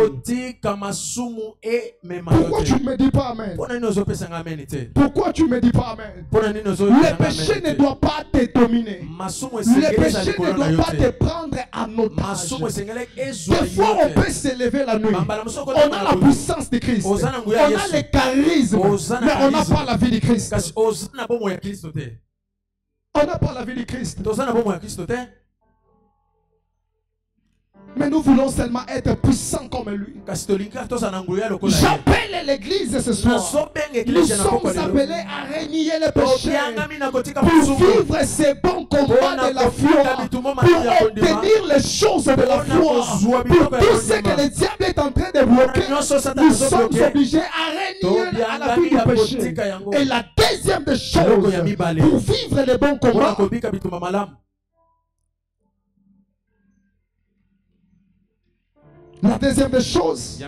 Speaker 2: Pourquoi tu ne me dis pas Amen? Pourquoi tu ne me dis pas Amen? Le péché ne doit pas te dominer. Le péché ne doit pas te prendre en otage. Des fois on peut s'élever la nuit. On a la puissance de Christ. On a les charismes. Mais on n'a pas la vie de Christ. On n'a pas la vie de Christ. Mais nous voulons seulement être puissants comme lui. J'appelle l'église ce soir. Nous sommes appelés à renier le péché pour vivre ces bons combats de la foi, pour obtenir les choses de la foi, pour tout ce que le diable est en train de bloquer. Nous sommes obligés à renier à la vie du péché. Et la deuxième des choses, pour vivre les bons combats, la deuxième des choses,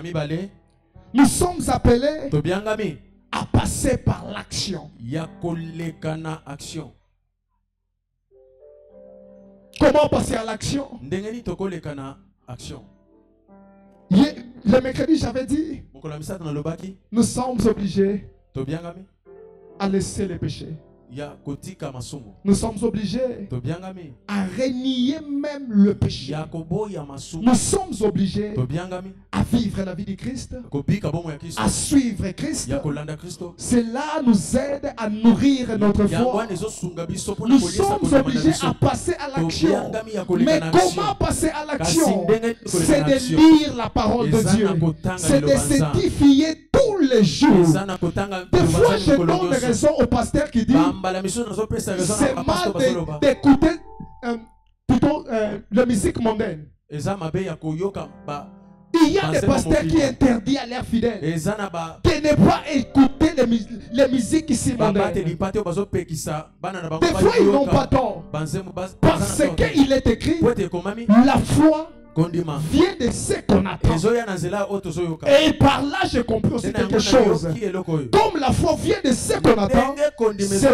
Speaker 2: nous sommes appelés à passer par l'action. Comment passer à l'action? Le mercredi, j'avais dit, nous sommes obligés à laisser les péchés. Nous sommes obligés à renier même le péché. Nous sommes obligés à vivre la vie du Christ, à suivre Christ. Cela nous aide à nourrir notre foi. Nous sommes obligés à passer à l'action. Mais comment passer à l'action? C'est de lire la parole de Dieu. C'est de s'édifier tous les jours. Des fois, je donne raison au pasteur qui dit c'est mal d'écouter plutôt la musique mondaine. Il y a des pasteurs qui interdisent à leurs fidèles de ne pas écouter les musiques ici mondaines. Des fois, ils n'ont pas tort. Parce qu'il est écrit, la foi vient de ce qu'on attend. Et par là, j'ai compris aussi quelque chose. Comme la foi vient de ce qu'on attend, c'est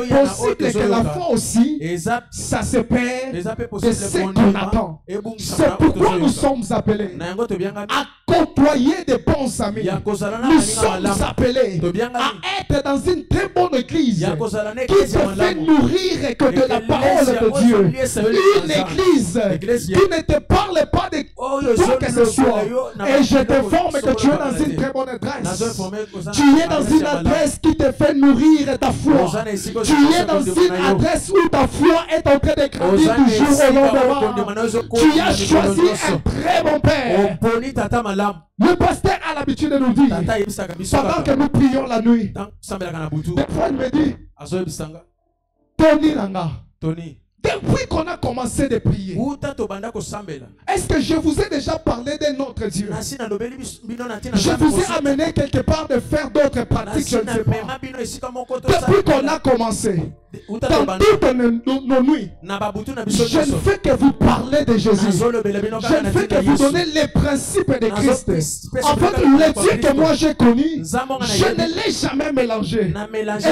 Speaker 2: possible que la foi aussi, ça se perd de ce qu'on attend. C'est pourquoi nous sommes appelés à côtoyer de bons amis. Nous sommes appelés à être dans une très bonne église qui se fait nourrir que de la parole de Dieu. Une église qui ne te parle pas de quoi que ce soit. Et je t'informe que tu es dans une très bonne adresse. Tu es dans une adresse qui te fait nourrir ta foi. Tu es dans une adresse où ta foi est en train de grandir du jour au lendemain. Tu as choisi un très bon père. Le pasteur a l'habitude de nous dire, pendant que nous prions la nuit, des fois il me dit, Tony, depuis qu'on a commencé de prier, est-ce que je vous ai déjà parlé de notre Dieu? Je vous ai amené quelque part de faire d'autres pratiques, je ne sais pas. Depuis qu'on a commencé, dans toutes nos nuits, je ne fais que vous parler de Jésus. Je ne fais que vous donner les principes de Christ. En fait, le Dieu que moi j'ai connu, je ne l'ai jamais mélangé. Et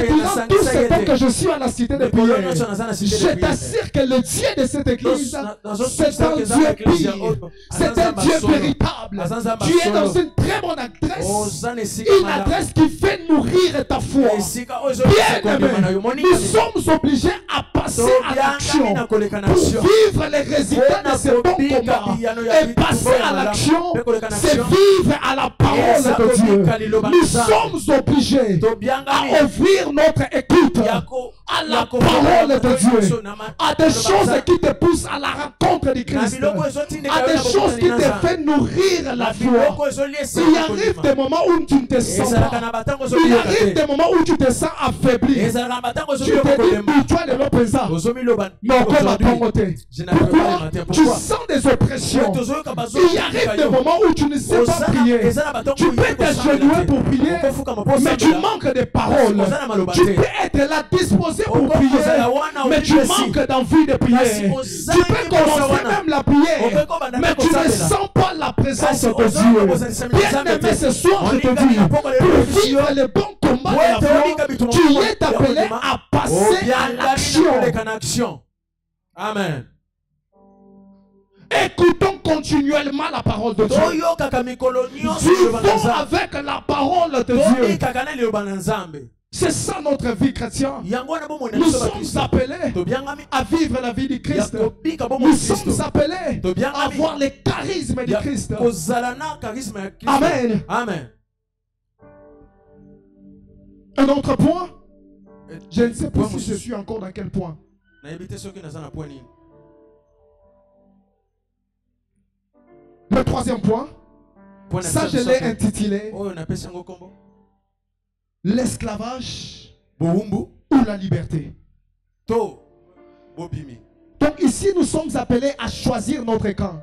Speaker 2: durant tout ce temps que je suis à la cité de prière, je t'assure que le Dieu de cette église, c'est un Dieu pire. C'est un Dieu véritable. Tu es dans une très bonne adresse. Une adresse qui fait nourrir ta foi. Bien-aimé, nous sommes obligés à passer à l'action pour vivre les résultats de ce bon combat. Et passer à l'action, c'est vivre à la parole de Dieu. Nous sommes obligés à ouvrir notre écoute à la parole de Dieu, à des choses qui te poussent à la rencontre du Christ, à des choses qui te font nourrir la foi. Il arrive des moments où tu ne te sens pas. Il arrive des moments où tu te sens affaibli. Tu te dis, toi de l'opposant. Pourquoi tu sens des oppressions? Il arrive des moments où tu ne sais pas prier. Tu peux t'agenouiller pour prier, mais tu manques de paroles. Tu peux être là disposé pour prier, mais tu manques d'envie de prier. Tu peux commencer même la prière, mais tu ne sens pas la présence de Dieu. Bien aimé, ce soir je te dis, pour vivre le bon combat de la foi, tu es appelé à passer à l'action.
Speaker 3: Amen.
Speaker 2: Écoutons continuellement la parole de Dieu. Vivons avec la parole de Dieu. C'est ça notre vie chrétienne. Nous sommes appelés à vivre la vie du Christ. Nous sommes appelés à avoir les charismes du Christ. Amen.
Speaker 3: Amen.
Speaker 2: Un autre point. Je ne sais pas si je suis encore dans quel point. Le troisième point. Ça je l'ai intitulé l'esclavage ou la liberté. Donc ici nous sommes appelés à choisir notre camp.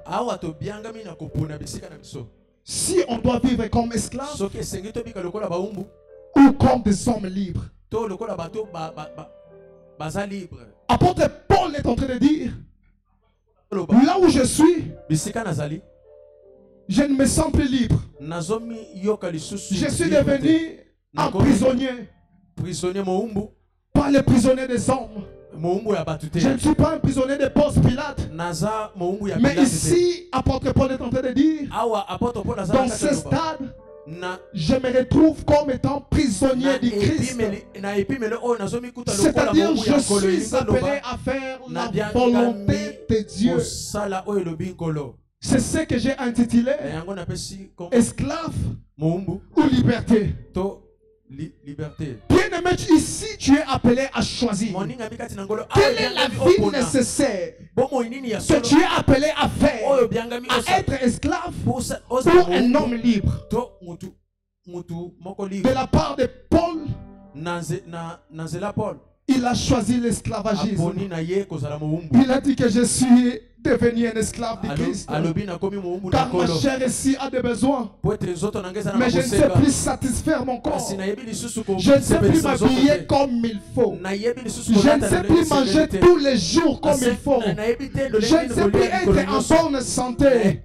Speaker 2: Si on doit vivre comme esclaves ou comme des hommes libres. Apôtre Paul est en train de dire, là où je suis, je ne me sens plus libre. Je suis devenu un prisonnier. Pas le prisonnier des hommes. Je ne suis pas un prisonnier de Ponce Pilate. Mais ici, apôtre Paul est en train de dire, dans ce stade, je me retrouve comme étant prisonnier du Christ. C'est-à-dire, je suis appelé à faire la volonté de Dieu. C'est ce que j'ai intitulé esclave ou liberté. Bien-aimé, ici tu es appelé à choisir. Quelle est la vie nécessaire que tu es appelé à faire, à être esclave ou un homme libre? De la part de Paul, il a choisi l'esclavagisme. Il a dit que je suis devenu un esclave de Christ. Car ma chair ici a des besoins. Mais je ne sais plus satisfaire mon corps. Je ne sais plus m'habiller comme il faut. Je ne sais plus manger tous les jours comme il faut. Je ne sais plus être en bonne santé.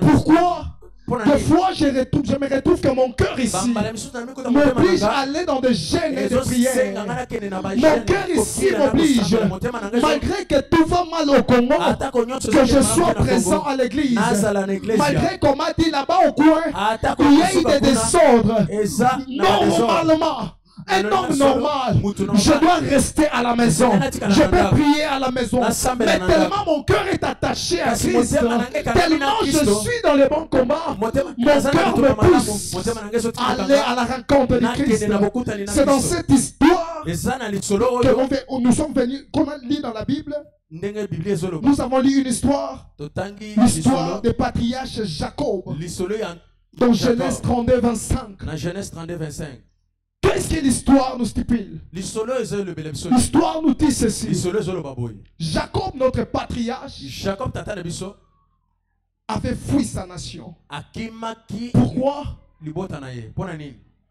Speaker 2: Pourquoi? Des fois, je me retrouve que mon cœur ici m'oblige à aller dans des jeûnes et des prières. Mon cœur ici m'oblige, malgré que tout va mal au Congo, que je sois présent à l'église. Malgré qu'on m'a dit là-bas au coin, il y a eu des désordres. Normalement, un homme normal, je dois rester à la maison. Je peux prier à la maison. Mais tellement mon cœur est attaché à Christ, tellement je suis dans le bon combat, mon cœur me pousse à aller à la rencontre de Christ. C'est dans cette histoire que nous sommes venus, qu'on a lu dans la Bible. Nous avons lu une histoire, l'histoire du patriarche Jacob, dans Genèse 32, 25. Qu'est-ce que l'histoire nous stipule? L'histoire nous dit ceci. Jacob, notre patriarche, avait fui sa nation. Pourquoi?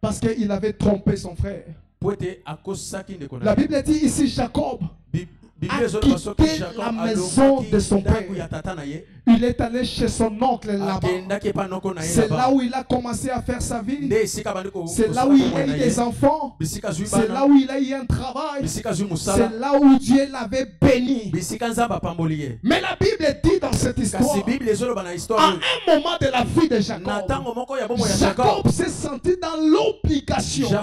Speaker 2: Parce qu'il avait trompé son frère. La Bible dit ici, Jacob a quitté la maison de son père. Il est allé chez son oncle là-bas. C'est là où il a commencé à faire sa vie. C'est là où il a eu des enfants. C'est là où il a eu un travail. C'est là où Dieu l'avait béni. Mais la Bible dit dans cette histoire, à un moment de la vie de Jacob s'est senti dans l'obligation de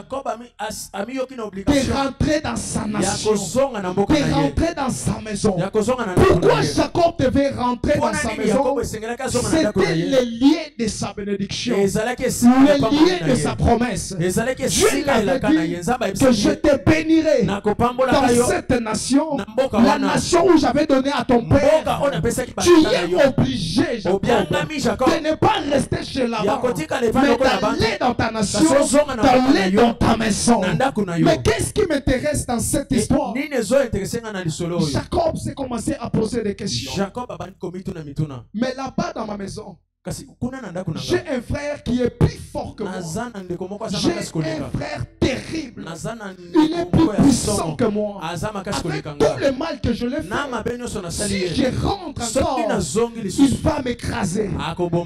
Speaker 2: rentrer dans sa nation, de rentrer dans sa maison. Pourquoi Jacob devait rentrer dans sa maison? C'était le lien de sa bénédiction, le lien de sa promesse. Dieu l'avait dit que je te bénirai dans cette nation, la nation où j'avais donné à ton père. Tu es obligé, Jacob, de ne pas rester chez là-bas, mais d'aller dans ta nation, d'aller dans ta maison. Mais qu'est-ce qui m'intéresse dans cette histoire? Jacob s'est commencé à poser des questions. Mais là-bas dans ma maison, j'ai un frère qui est plus fort que moi. J'ai un frère terrible. Il est plus puissant que moi. Avec tout le mal que je l'ai fait, si je rentre encore, il va m'écraser.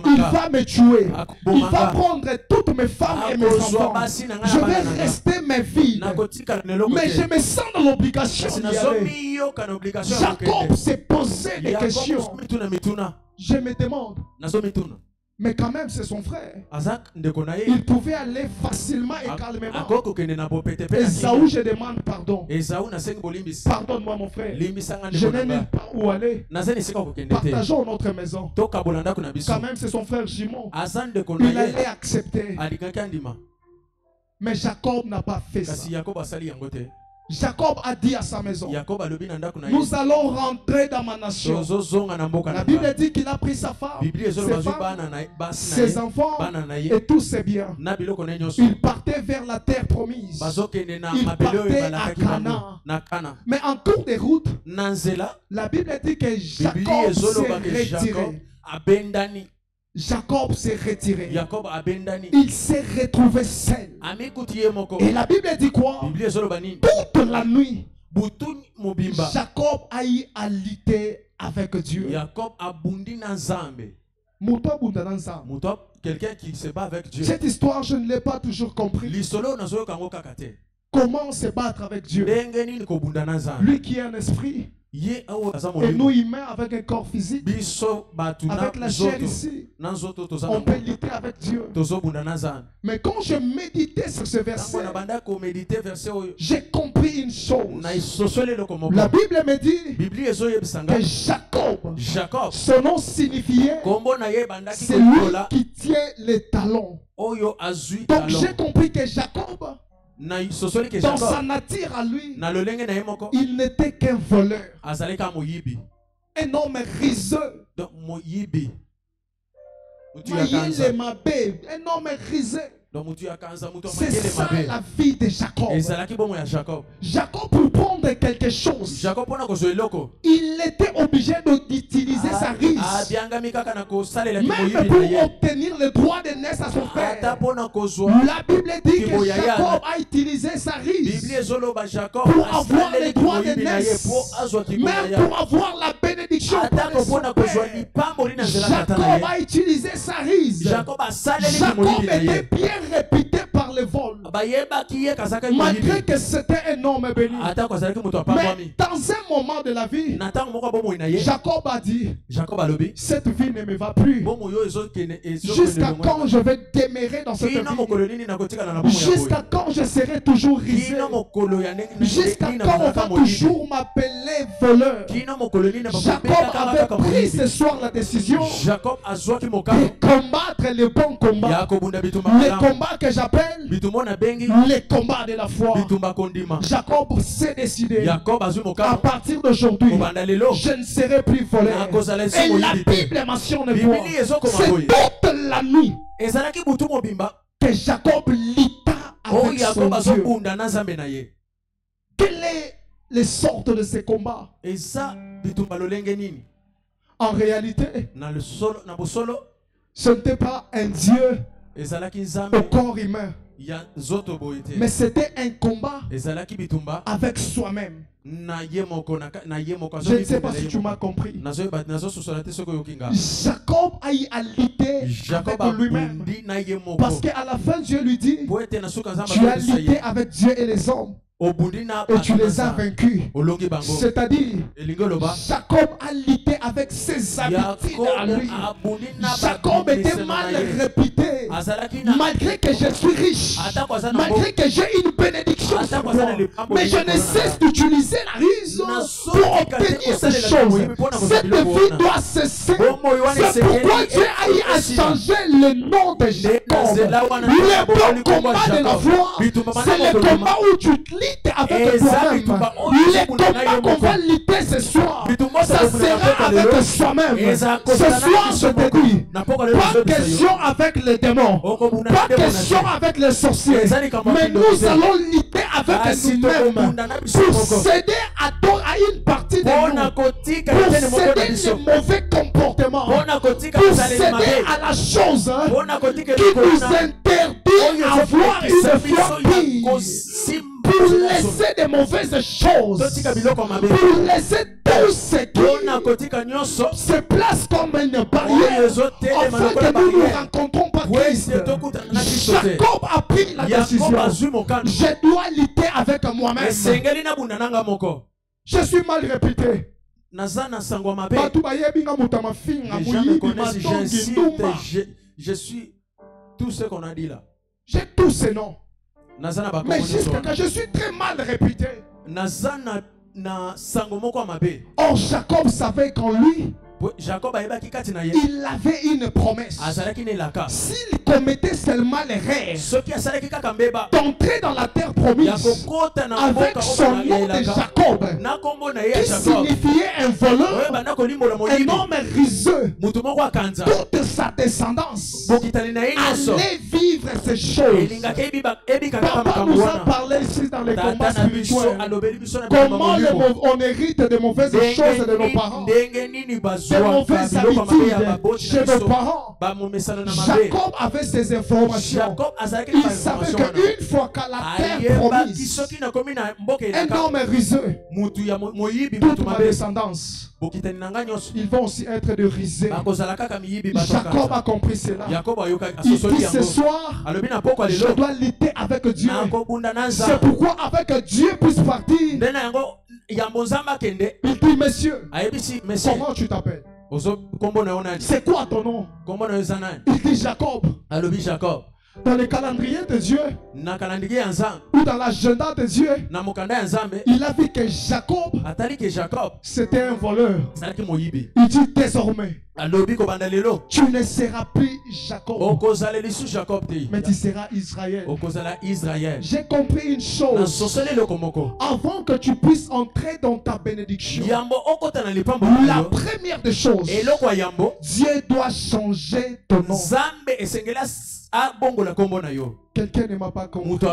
Speaker 2: Il va me tuer. Il va prendre toutes mes femmes et mes enfants. Je vais rester mes vies. Mais je me sens dans l'obligation d'y aller. Jacob s'est posé des questions. Je me demande, mais quand même c'est son frère. Il pouvait aller facilement et calmement. Esaü, je demande pardon. Pardonne-moi mon frère. Je n'ai nulle part où aller. Partageons notre maison. Quand même c'est son frère Jimon. Il allait accepter. Mais Jacob n'a pas fait ça. Jacob a dit à sa maison, nous allons rentrer dans ma nation. La Bible dit qu'il a pris sa femme, ses femmes, ses enfants et tous ses biens. Il partait vers la terre promise. Il partait à Canaan. Mais en cours de route, la Bible dit que Jacob s'est retiré. Jacob s'est retiré. Il s'est retrouvé seul. Et la Bible dit quoi? Toute la nuit, Jacob a eu à lutter avec Dieu.
Speaker 3: Quelqu'un qui se bat avec Dieu.
Speaker 2: Cette histoire, je ne l'ai pas toujours compris. Comment se battre avec Dieu? Lui qui est un esprit. Et nous humains avec un corps physique, avec la chair ici, on peut lutter avec Dieu. Mais quand je méditais sur ce verset, j'ai compris une chose. La Bible me dit que Jacob, son nom signifiait c'est lui qui tient les talons. Donc j'ai compris que Jacob, dans sa nature à lui, il n'était qu'un voleur, un homme riseux, un homme riseux. C'est ça la vie de Jacob. Jacob, pour prendre quelque chose, il était obligé d'utiliser sa ruse, même pour obtenir le droit de naissance à son frère. La Bible dit que Jacob a utilisé sa ruse pour avoir le droit de naissance, même pour avoir la bénédiction par son père. Jacob a utilisé sa ruse. Jacob était bien réputé par le vol, malgré que c'était un homme béni. Mais dans un moment de la vie, Jacob a dit, cette vie ne me va plus. Jusqu'à quand je vais demeurer dans cette vie? Jusqu'à quand je serai toujours risé? Jusqu'à quand on va toujours m'appeler voleur? Jacob avait pris ce soir la décision de combattre le bon combat, le combat que j'appelle le combat de la foi. Jacob s'est décidé, à partir d'aujourd'hui, je ne serai plus voleur. Et la Bible mentionne c'est toute la nuit que Jacob lutta avec son Dieu. Quelle est les sortes de ces combats? En réalité, ce n'était pas un Dieu au corps humain, mais c'était un combat avec soi-même. Je ne sais pas si tu m'as compris. Jacob a lutté avec lui-même, parce qu'à la fin Dieu lui dit, tu as lutté avec Dieu et les hommes et tu les as vaincus. C'est-à-dire, Jacob a lutté avec ses habitudes à lui. Jacob était mal réputé. Malgré que je suis riche, malgré que j'ai une bénédiction sur moi, mais je ne cesse d'utiliser la ruse pour obtenir ces choses. Cette vie doit cesser. C'est pourquoi Dieu a eu à changer le nom de Jacob. Le bon combat de la foi, c'est le combat où tu luttes avec toi-même. Le combat qu'on va lutter ce soir, ça sera avec soi-même. Ce soir, je te dis, pas question avec les démons, pas question avec les sorciers, mais nous allons lutter avec nous-mêmes pour céder à une partie de nous, pour céder le mauvais comportement, pour céder à la chose qui nous interdit d'avoir une foi pire, pour laisser des mauvaises choses, pour laisser tout ce qui se place comme une barrière afin que nous nous rencontrons par Christ. Jacob a pris la décision, je dois lutter avec moi-même. Je suis mal réputé.
Speaker 3: Je suis tout ce qu'on a dit là.
Speaker 2: J'ai tous ces noms. Mais jusqu'à quand je suis très mal réputé. Or Jacob savait qu'en lui, il avait une promesse. S'il commettait seulement l'erreur d'entrer dans la terre promise avec son nom de Jacob, qui signifiait un voleur, un homme riseux, toute sa descendance allait vivre ces choses. Papa nous a parlé ici dans les combats spirituels comment on hérite de mauvaises choses de nos parents, de mauvaises habitudes chez nos parents. Jacob avait ces informations. Il savait qu'une fois qu'à la terre promise, un homme riseux, toute ma descendance, ils vont aussi être de risés. Jacob a compris cela. Il dit ce soir, je dois lutter avec Dieu. C'est pourquoi avec Dieu puisse partir, Il dit, monsieur, comment tu t'appelles? C'est quoi ton nom? Il dit Jacob. Dans le calendrier de Dieu ou dans l'agenda de Dieu, il a vu que Jacob c'était un voleur. Il dit désormais tu ne seras plus Jacob, mais tu seras Israël. J'ai compris une chose. Avant que tu puisses entrer dans ta bénédiction, la première des choses, Dieu doit changer ton nom. Quelqu'un ne m'a pas compris.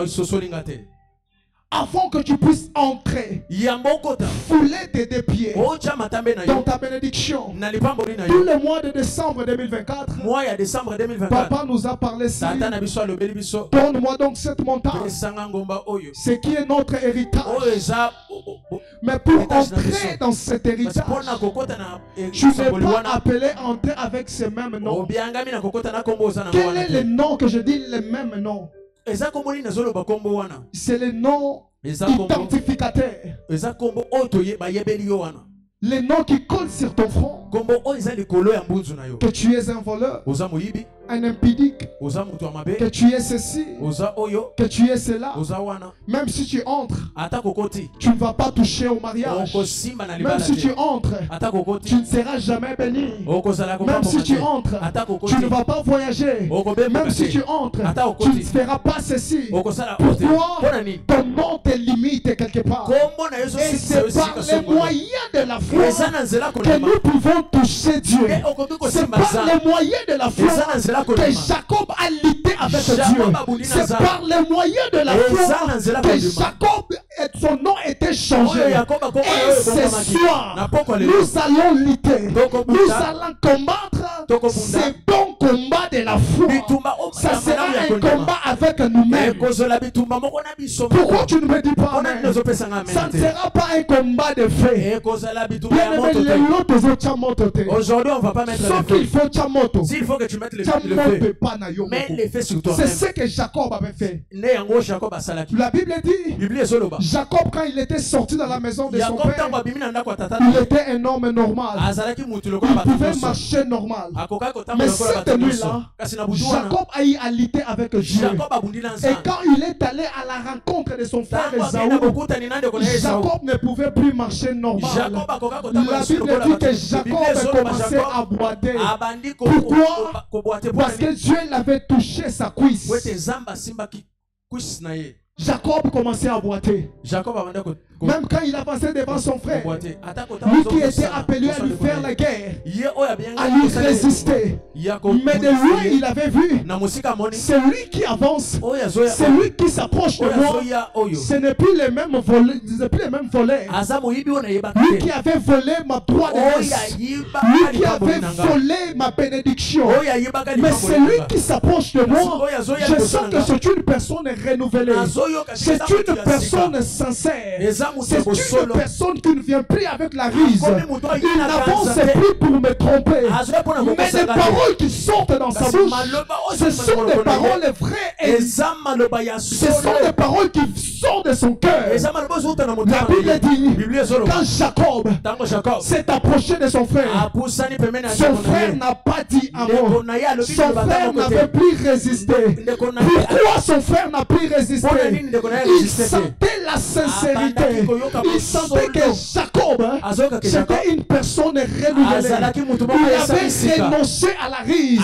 Speaker 2: Avant que tu puisses entrer, fouler tes deux pieds dans ta bénédiction. Tout le mois de décembre 2024, Papa nous a parlé ici. Donne-moi donc cette montagne, ce qui est notre héritage. Mais pour entrer dans cet héritage, tu n'es pas appelé à entrer avec ces mêmes noms. Quel est le nom que je dis, le même nom? C'est le nom identificateur. Les noms qui collent sur ton front. Que tu es un voleur, un impudique, que tu es ceci, que tu es cela. Même si tu entres, tu ne vas pas toucher au mariage. Même si tu entres, tu ne seras jamais béni. Même si tu entres, tu ne vas pas voyager. Même si tu entres, tu ne feras pas ceci. Pourquoi? Ton nom te limite quelque part. Et c'est par les moyens de la foi que nous pouvons toucher Dieu. C'est par les moyens de la foi que Jacob a lutté avec Dieu. C'est par les moyens de la foi que Jacob, son nom était changé. Et ce soir, nous allons lutter. Nous allons combattre ces bons combats de la foi. Ça sera un combat avec nous-mêmes. Pourquoi tu ne me dis pas amen? Ça ne sera pas un combat de fait.
Speaker 3: Aujourd'hui, on ne va pas mettre le feu. S'il faut que tu mettes le feu, mets les feux sur toi.
Speaker 2: C'est ce que Jacob avait fait. La Bible dit, Jacob, quand il était sorti dans la maison de son père, il était un homme normal. Il pouvait marcher normal. Mais cette nuit-là, Jacob a eu à lutter avec Dieu. Et quand il est allé à la rencontre de son frère Esaü, Jacob ne pouvait plus marcher normal. La Bible dit que Jacob a commencé à boiter. Pourquoi? Parce que Dieu l'avait touché sa cuisse. Jacob commençait à boiter. Même quand il avançait devant son frère, lui qui était appelé à lui faire la guerre, à lui résister. Mais de loin il avait vu, c'est lui qui avance, c'est lui qui s'approche de moi. Ce n'est plus les mêmes voleurs. Lui qui avait volé ma droite de l'Est, lui qui avait volé ma bénédiction. Mais c'est lui qui s'approche de moi. Je sens que c'est une personne renouvelée. C'est une personne sincère. C'est une personne qui ne vient plus avec la ruse. Il n'avance plus pour me tromper. Mais les paroles qui sortent dans sa bouche, ce sont des paroles vraies. Et ce sont des paroles qui sortent de son cœur. La Bible dit, quand Jacob s'est approché de son frère, son frère n'a pas dit un mot. Son frère n'avait plus résisté. Pourquoi son frère n'a plus résisté? Il sentait la sincérité. Il sentait que Jacob, c'était une personne renouvelée. Il avait renoncé à la ruse.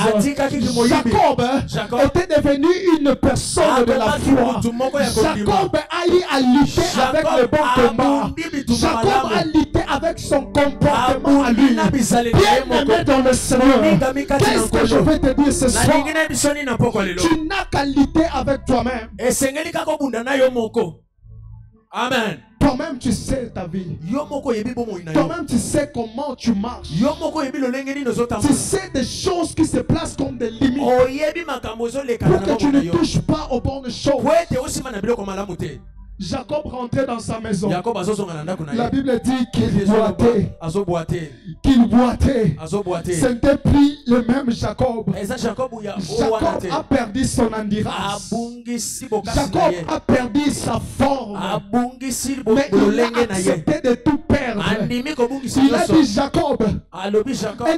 Speaker 2: Jacob était devenu une personne de la foi. Jacob a eu à lutter avec le bon combat. Jacob a lutté avec son comportement à lui. Bien aimé dans le Seigneur, qu'est-ce que je vais te dire ce soir? Tu n'as qu'à lutter avec toi-même.
Speaker 3: Amen.
Speaker 2: Toi-même tu sais ta vie. Toi-même tu sais comment tu marches. Tu sais des choses qui se placent comme des limites pour que tu ne touches pas aux bonnes choses. Jacob rentrait dans sa maison.
Speaker 3: La
Speaker 2: Bible dit qu'il boitait. Ce n'était plus le même Jacob. Jacob a perdu son endurance. Jacob a perdu sa forme. Mais il a accepté de tout perdre. Il a dit Jacob, un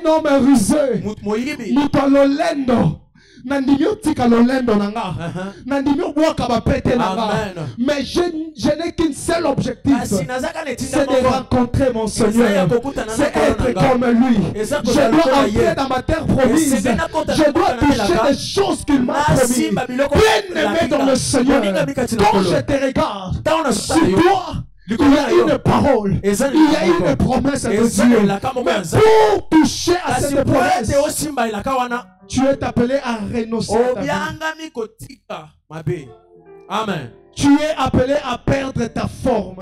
Speaker 2: homme rusé, Nandimio tika lolendo nanga. Nandimio boaka bapete nanga. Mais je n'ai qu'un seul objectif. C'est de rencontrer mon Seigneur. C'est être comme lui. Je dois entrer dans ma terre promise. Je dois toucher les choses qu'il m'a promis. Bien aimé dans le Seigneur. Quand je te regarde, sur toi, il y a une parole, il y a une promesse de Dieu. Mais pour toucher à cette promesse, tu es appelé à renoncer à ta vie.
Speaker 3: Amen.
Speaker 2: Tu es appelé à perdre ta forme.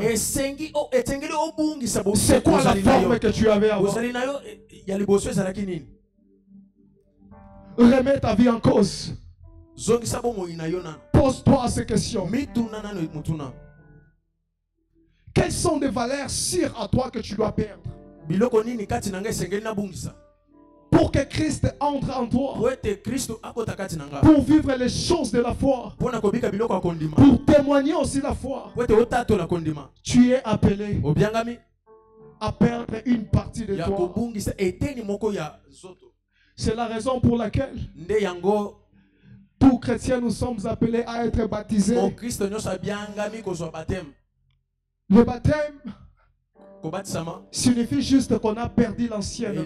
Speaker 2: C'est quoi la forme que tu avais avant? Remets ta vie en cause. Pose-toi ces questions. Quelles sont des valeurs sûres à toi que tu dois perdre? Pour que Christ entre en toi. Pour vivre les choses de la foi. Pour témoigner aussi la foi. Tu es appelé à perdre une partie de toi. C'est la raison pour laquelle tous chrétiens nous sommes appelés à être baptisés. Le baptême signifie juste qu'on a perdu l'ancienne.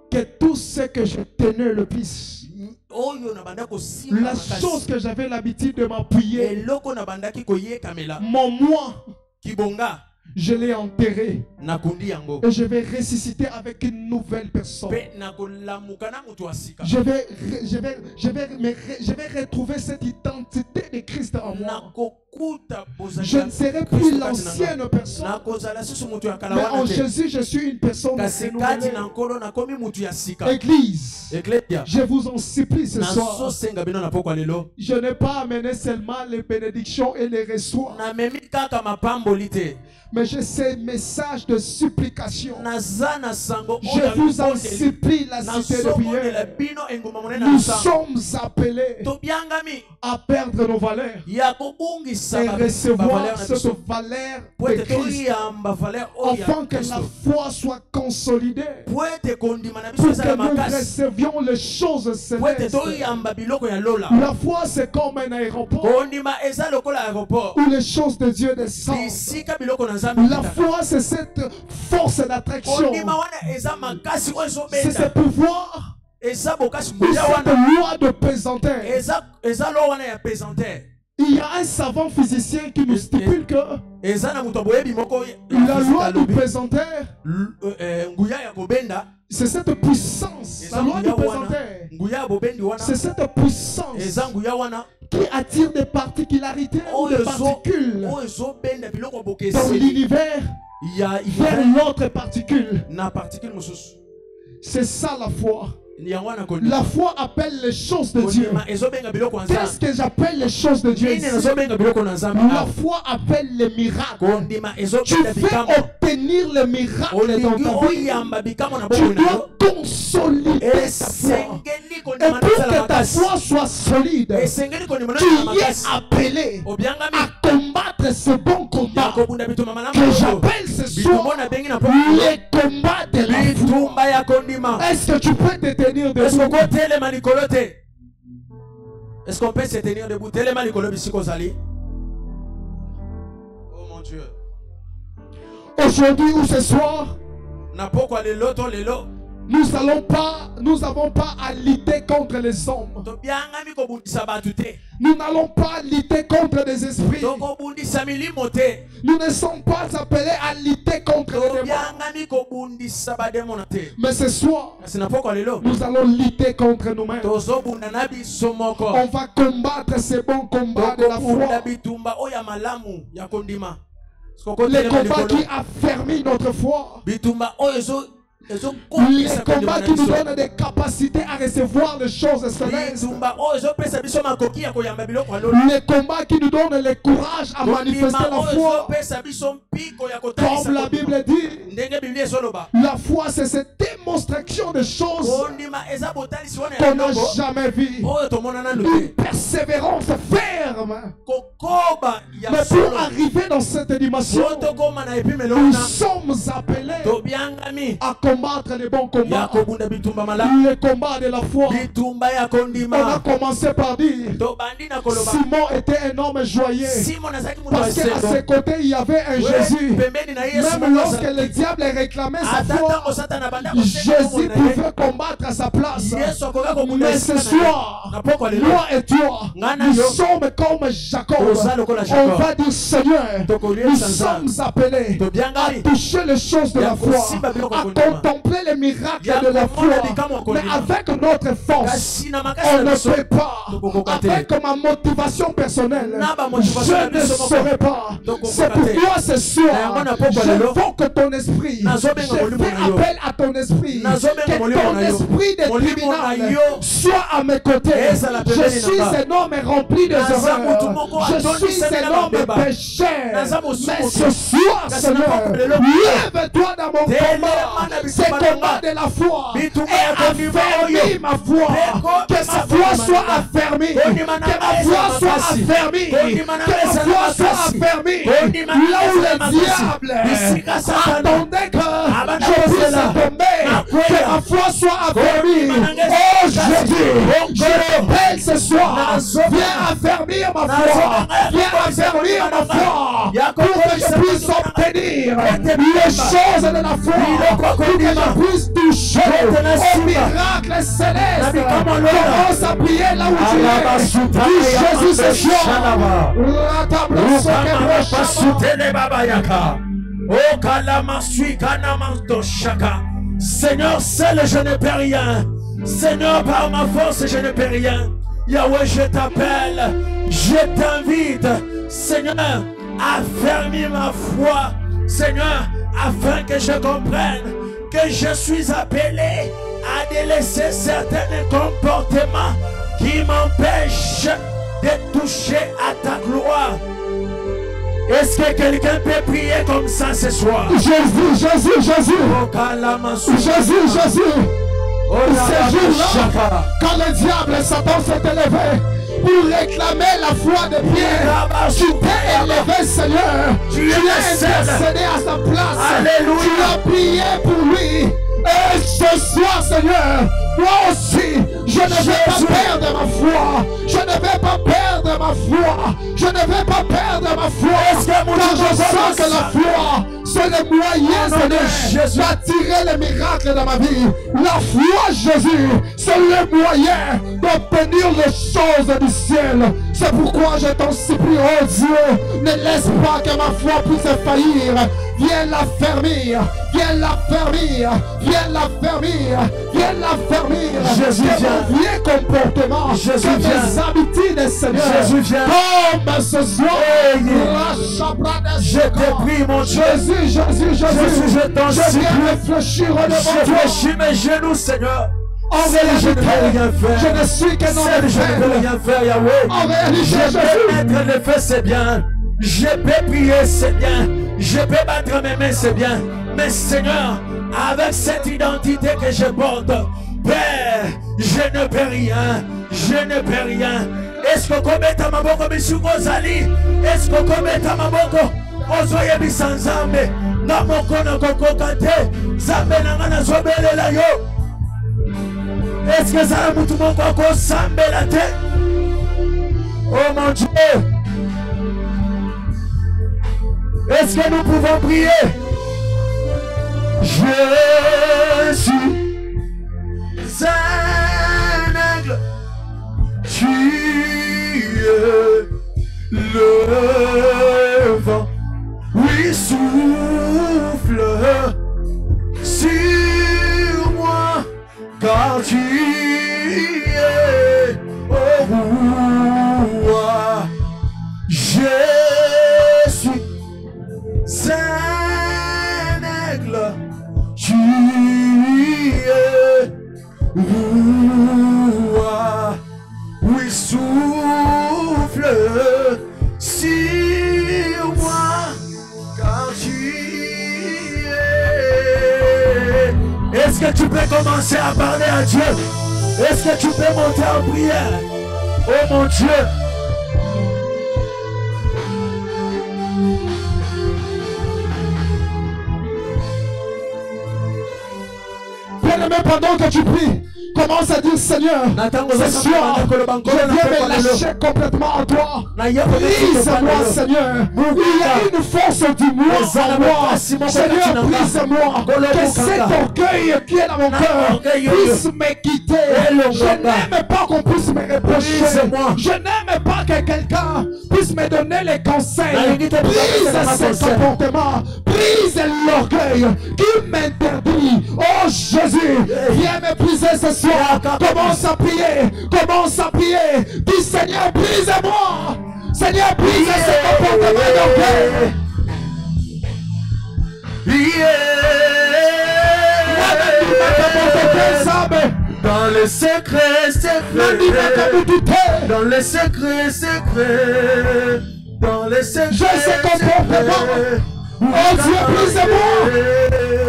Speaker 2: Que tout ce que je tenais le plus, la chose que j'avais l'habitude de m'appuyer, mon moi, je l'ai enterré. Et je vais ressusciter avec une nouvelle personne. Je vais retrouver cette identité de Christ en moi. Je ne serai plus l'ancienne personne. Mais en Jésus, je suis une personne renouvelée. Église, je vous en supplie ce soir. Je n'ai pas amené seulement les bénédictions et les reçois. Mais j'ai ces messages de supplication. Je vous en supplie, la cité de prière. Nous sommes appelés à perdre nos valeurs et recevoir cette valeur de Christ, afin que la foi soit consolidée, pour que nous recevions les choses célestes. La foi, c'est comme un aéroport où les choses de Dieu descendent. La foi, c'est cette force d'attraction. C'est ce pouvoir. Cette loi de pesanteur. Il y a un savant physicien qui nous stipule que la loi du pesanteur, c'est cette puissance. La loi du pesanteur, c'est cette puissance qui attire des particularités ou des particules dans l'univers vers l'autre particule. C'est ça la foi. La foi appelle les choses de Dieu. Qu'est-ce que j'appelle les choses de Dieu ici? La foi appelle les miracles. Tu fais obtenir les miracles dans ta vie. Tu dois consolider ta foi. Et pour que ta foi soit solide, tu es appelé à combattre ce bon combat que j'appelle ce soir les combats de la foi. Est-ce que tu peux te tenir debout?
Speaker 3: Est-ce qu'on peut se tenir debout? Oh mon Dieu.
Speaker 2: Aujourd'hui ou ce soir, nous n'avons pas à lutter contre les hommes. Nous n'allons pas lutter contre les esprits. Nous ne sommes pas appelés à lutter contre les démons. Mais ce soir, nous allons lutter contre nous-mêmes. On va combattre ces bons combats de la foi. Les combats qui affermissent notre foi. Les combats qui nous donnent des capacités à recevoir les choses célestes. Les combats qui nous donnent le courage à manifester la foi. Comme la Bible dit, la foi c'est cette démonstration de choses qu'on n'a jamais vues. Une persévérance ferme. Mais pour arriver dans cette dimension, nous sommes appelés à combattre les bons combats. Le combat de la foi. On a commencé par dire Simon était un homme joyeux parce qu'à ses côtés il y avait un Jésus. Même lorsque le diable réclamait sa foi, Jésus pouvait combattre à sa place. Mais ce soir, moi et toi, nous sommes comme Jacob. On va dire Seigneur, nous sommes appelés à toucher les choses de la foi, à contempler les miracles de la foi. Mais avec notre force, on ne peut pas. Avec ma motivation personnelle, je ne saurais pas. C'est pourquoi ce soir, je veux que ton esprit, je fais appel à ton esprit, que ton esprit de tribunal soit à mes côtés. Je suis un homme rempli de erreurs. Je suis un homme pécheur. Mais ce soir, Seigneur, lève-toi dans mon combat. C'est combat de la foi. Et affermis ma foi. Que ma foi soit affermie. Que ma foi soit affermie. Que ma foi soit affermie. Là où le diable attendait que je puisse tomber. Que ma foi soit affermie. Oh Jésus, je t'appelle ce soir. Viens affermir ma foi. Viens affermir ma foi. Pour que je puisse obtenir les choses de la foi. Pour que je puisse toucher au miracle céleste. Commence à prier là où tu es. Dis Jésus ce soir.
Speaker 3: Seigneur, seul je ne peux rien. Seigneur, par ma force je ne peux rien. Yahweh, je t'appelle, je t'invite, Seigneur, à affermir ma foi, Seigneur, afin que je comprenne que je suis appelé à délaisser certains comportements qui m'empêchent de toucher à ta gloire. Est-ce que quelqu'un peut prier comme ça ce soir?
Speaker 2: Jésus, Jésus, Jésus. Jésus, Jésus. Ce jour-là, quand le diable Satan s'est élevé pour réclamer la foi de Pierre, tu t'es élevé, Seigneur. Tu as intercédé à sa place. Alléluia. Tu as prié pour lui. Et ce soir, Seigneur, moi aussi, je ne vais pas perdre ma foi. Je ne vais pas perdre ma foi. Je ne vais pas perdre ma foi. Car je sens que la foi, c'est le moyen, Seigneur, d'attirer les miracles dans ma vie. La foi, Jésus, c'est le moyen d'obtenir les choses du ciel. C'est pourquoi je t'en supplie, oh Dieu, ne laisse pas que ma foi puisse faillir. Viens l'affermir, viens l'affermir, viens l'affermir, viens l'affermir.
Speaker 3: Jésus, viens.
Speaker 2: Viens comportement,
Speaker 3: Jésus,
Speaker 2: que mes habitudes, Seigneur.
Speaker 3: Jésus, viens.
Speaker 2: Comme ce soir,
Speaker 3: je te prie, mon Dieu.
Speaker 2: Jésus, Jésus, Jésus,
Speaker 3: je t'en supplie.
Speaker 2: Je viens réfléchir devant toi.
Speaker 3: Je fléchis mes genoux, Seigneur.
Speaker 2: En réalité,
Speaker 3: je ne peux rien faire.
Speaker 2: Je ne suis qu'un homme
Speaker 3: je ne peux rien faire, Yahweh.
Speaker 2: En réalité,
Speaker 3: je peux mettre le feu, c'est bien. Je peux prier, c'est bien. Je peux battre mes mains, c'est bien. Mais Seigneur, avec cette identité que je porte, Père, je ne peux rien. Je ne peux rien. Est-ce que comme est à ma boko, monsieur Gozali? Est-ce que comme est à ma boko? Ozoye bisanzambe. Na moko na koko kate. Zambe na ngana zobele la yo. Est-ce que ça a mutu moko ako sambe la te? Oh mon Dieu. Est-ce que nous pouvons prier? Je suis un aigle. Tu es le vent. Oui, souffle sur moi, car tu es au roi. Je suis un aigle. Tu Est-ce que tu peux commencer à parler à Dieu? Est-ce que tu peux monter en prière? Oh mon Dieu!
Speaker 2: Bien-aimé, pendant que tu pries, commence à dire Seigneur, ce soir, je viens me lâcher complètement en toi. Brise-moi, Seigneur. Il y a une force du moi en moi. Seigneur, brise-moi. Que cet orgueil qui est dans mon cœur puisse me quitter. Je n'aime pas qu'on puisse me reprocher. Je n'aime pas que quelqu'un puisse me donner les conseils. Brise ce comportement. Brise l'orgueil qui m'interdit. Oh Jésus, viens me briser ce soir. Commence à prier. Commence à prier. Dis Seigneur, brise-moi. Seigneur, brise ce comportement d'orgueil.
Speaker 3: Dans les secrets, dans les secrets, dans les secrets,
Speaker 2: j'ai ce comportement. Oh Dieu, brise-moi.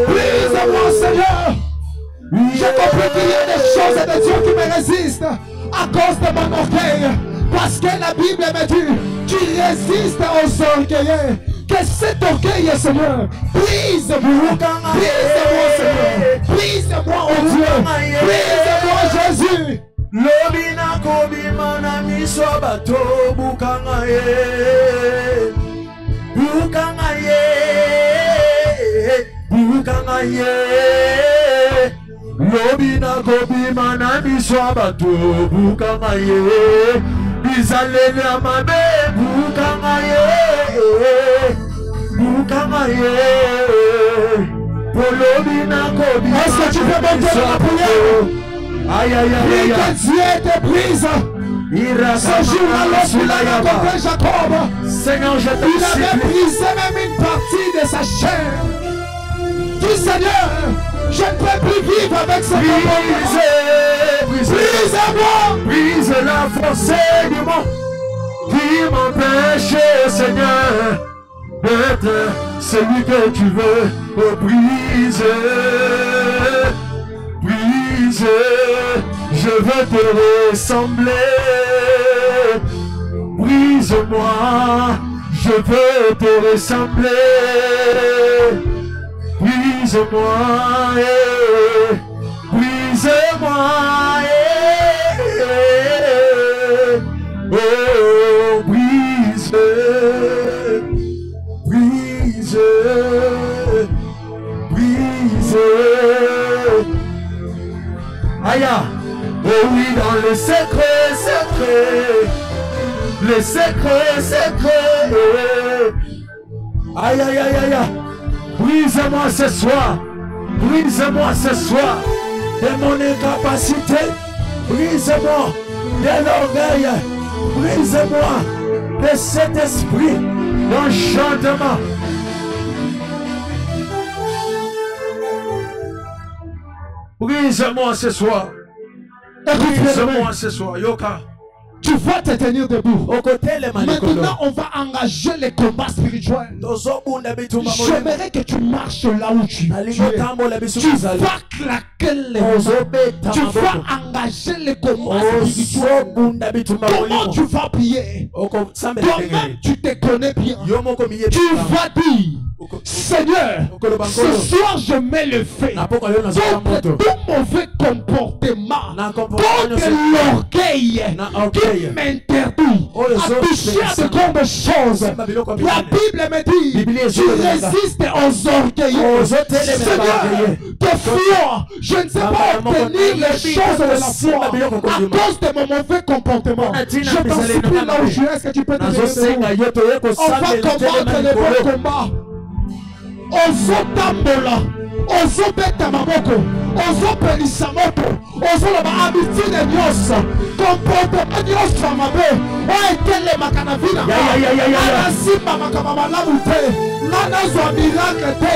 Speaker 2: Brise-moi, Seigneur. J'ai compris qu'il y a des choses de Dieu qui me résistent à cause de mon orgueil. Parce que la Bible me dit, tu résistes aux orgueilleux. Que cet orgueil, Seigneur, brise-moi. Brise-moi, Seigneur. Brise-moi, oh Dieu. Brise-moi, Jésus.
Speaker 3: Lobina kobimana miswabato bukangaye. Bukangaye. Bukangaye. Lobina kobimana miswabato bukangaye. Bizalele amabe bukangaye. Bukangaye. Polobina kobimana.
Speaker 2: Est-ce que tu peux monter dans la prière?
Speaker 3: Aïe aïe aïe aïe.
Speaker 2: Que Dieu te brise. Ce jour-là, lorsqu'il a rencontré Jacob,
Speaker 3: Seigneur, je te
Speaker 2: il avait brisé même une partie de sa chair. Dis Seigneur, je ne peux plus vivre avec ce comportement. Brise-moi.
Speaker 3: Brise la force du monde qui m'empêche, Seigneur, d'être celui que tu veux. Oh, brise, brise, je veux te ressembler. Brise-moi, je veux te ressembler. Brise-moi, brise-moi, oh, brise, brise, brise. Aïe, oh oui, dans les secrets, les secrets. Aïe, aïe, aïe, aïe. Brise-moi ce soir. Brise-moi ce soir de mon incapacité. Brise-moi de l'orgueil. Brise-moi de cet esprit d'enchantement. Brise-moi ce soir. Brise-moi ce soir. Yoka.
Speaker 2: Tu vas te tenir debout.
Speaker 3: Maintenant,
Speaker 2: on va engager les combats spirituels. J'aimerais que tu marches là où tu es. Tu vas claquer les mains. Tu vas engager les combats spirituels. Comment tu vas prier? Toi-même, tu te connais bien. Tu vas dire, Seigneur, ce soir je mets le feu contre tout mauvais comportement, contre l'orgueil qui m'interdit à toucher à de grandes choses. La Bible me dit, tu résistes aux orgueilleux. Seigneur, des fois, je ne sais pas obtenir les choses de la foi à cause de mon mauvais comportement. Je t'en supplie là où je suis. Est-ce que tu peux te dire? On va combattre les bons combats. Ozotambola, ozobeta maboko, ozopelisa moto, ozoloba habitude nyonso, comportement nyonso mabe, oetelemaka na vida anasimba makambo malamu te, nanazwa miracle te,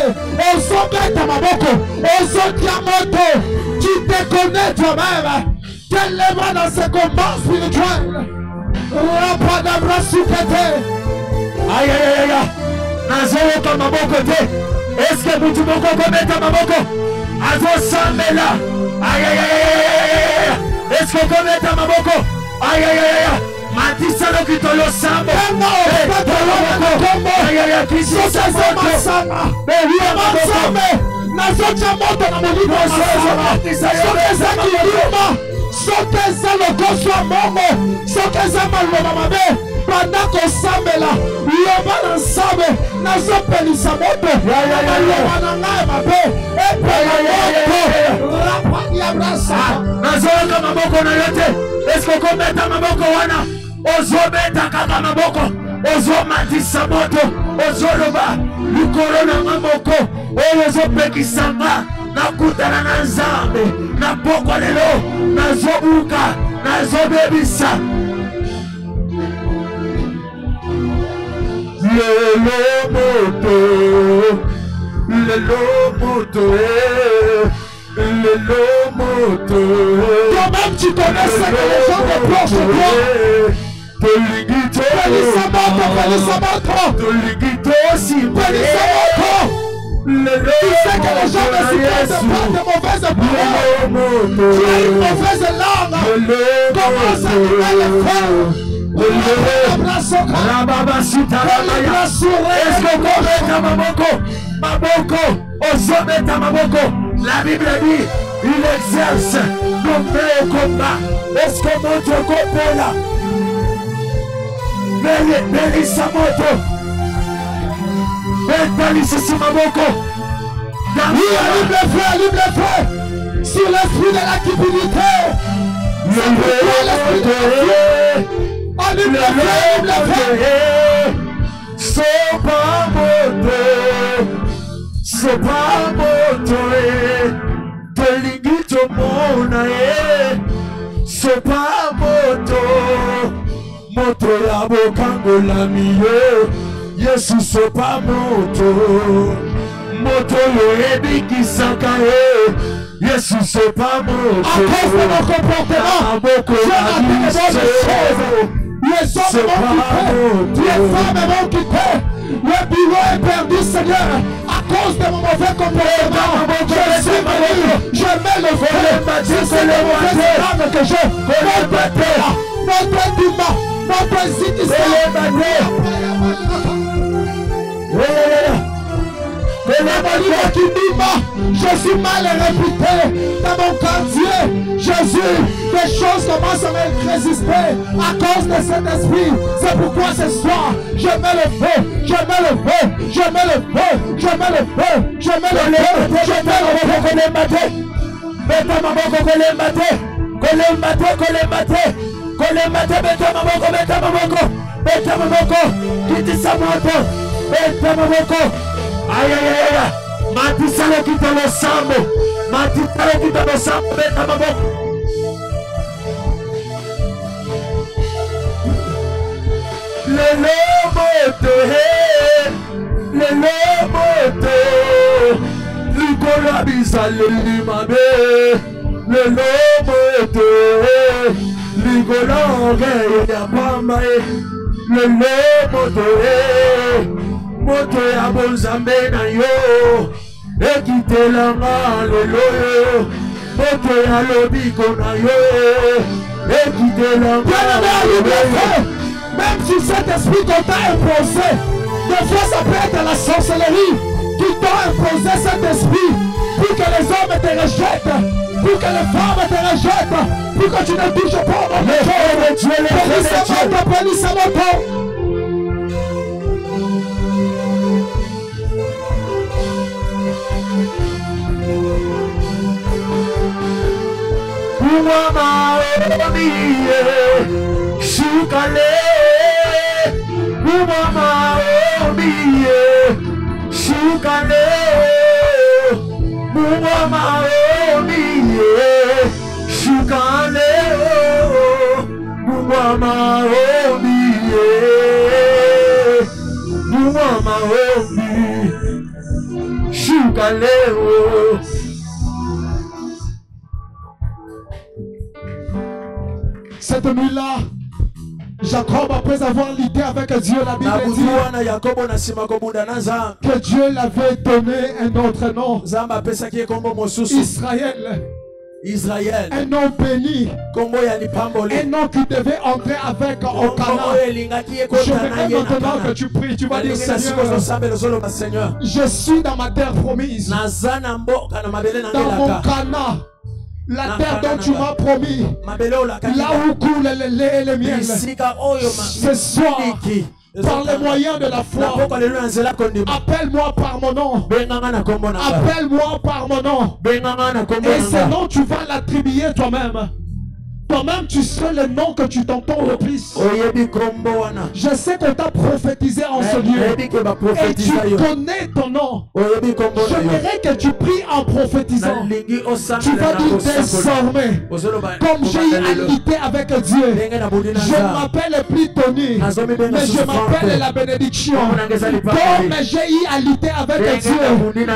Speaker 2: ozobeta maboko, ozotia moto. Tu te connais toi-même. Telema dans ce combat spirituel. Rapadabra soukete.
Speaker 3: Aïe aïe aïe aïe. Est-ce que vous pouvez mettre ma moko? azosambela. Aïe aïe aïe. Est-ce qu'on peut mettre ma boko? Aïe aïe aïe. Matisa lo kitolo sambo. Aïe aïe aïe. Kisisa masanga. Beria masame. Nazocha moto na molimo masanga. Sokeza kilima. Sokeza lokoso mongo. Sokeza maloma mabe. Bandako samela. Loba na sabe. Nazopelisa moto. Loba na ngae mabe. Epela moto. Rapa yabrasa. Nazoka maboko na yote. Est-ce qu'on met ta maboko wana? Ozobeta kaka maboko. Ozomatisa moto. Ozoloba. Likolo na maboko. Ozopekisanga. Nakutana na nzambe. Napoko lelo. Nazobuka. Nazobebisa. Lelo moto. Lelo moto. Lelo moto. Toi-même tu connais ce que les gens reprochent de toi. Toligito. Pelisamoto. Toligito aussi. Pelisamoto. Tu sais que les gens ne supportent pas de mauvaises paroles. Tu as une mauvaise langue. Commence à dire les frères. Est-ce que vous mettez Maboko, Ozometa Maboko? La Bible dit, il exerce nos mains au combat. Est-ce que mon Dieu comprend là? Belisa moto. Belisa Maboko. Libre frère. Sur l'esprit de la cupidité. Libre frère. Sopa moto. Toligito mona sopa moto. Moto ya bokango la miyo. Yesu sopa moto. Moto yo ebiki saka Yesu sopa moto. À cause de nos comportements, Dieu a dit les bonnes choses. Les hommes vont quitter, les femmes vont quitter. Le bureau est perdu, Seigneur, à cause de mon mauvais comportement. Je suis malheureux, je mets le volet. C'est le mauvais âme que je notre Dima, notre je suis mal réputé dans mon quartier. Jésus, des choses commencent à me résister à cause de cet esprit. C'est pourquoi ce soir, je mets le feu, je mets le feu, je mets le feu, je mets le feu, je mets le feu, je mets le feu. Aïe aïe aïe. Matisalo kitalo sambo. Beta maboko. Lelo moto. Likolo abisale limabe. Lelo moto. Likolo ngeye ya pamba. Lelo moto. Moto ya bonzambe na yo. Ekitelanga lelo yo. Moto ya lobiko na yo. Ekitelanga lelo yo. Même si cet esprit qu'on t'a imposé, des fois ça peut être la sorcellerie qui t'a imposé cet esprit pour que les hommes te rejettent, pour que les femmes te rejettent, pour que tu ne touches pas au Dieu. Pelisa-moto. Mama omiye shukale. Mama omiye shukale. Mama omiye shukale. Mama omiye. Mama omiye shukale.
Speaker 2: Cette nuit-là, Jacob, après avoir lutté avec Dieu, la Bible dit que Dieu l'avait donné un autre nom.
Speaker 3: Israël.
Speaker 2: Un nom béni. Un nom qui devait entrer avec au Canaan. Je voudrais maintenant que tu pries. Tu vas dire, Seigneur, je suis dans ma terre promise. Dans mon Canaan. La terre dont tu m'as promis. Là où coule le lait et le miel. Ce soir, par les moyens de la foi, appelle-moi par mon nom. Appelle-moi par mon nom. Et ce nom, tu vas l'attribuer toi-même. Toi-même, tu serais le nom que tu t'entends le plus. Je sais qu'on t'a prophétisé en ce lieu. Et tu connais ton nom. Je voudrais que tu pries en prophétisant. Tu vas dire désormais, comme j'ai eu à lutter avec Dieu, je ne m'appelle plus Tony, mais je m'appelle la bénédiction. Comme j'ai eu à lutter avec Dieu,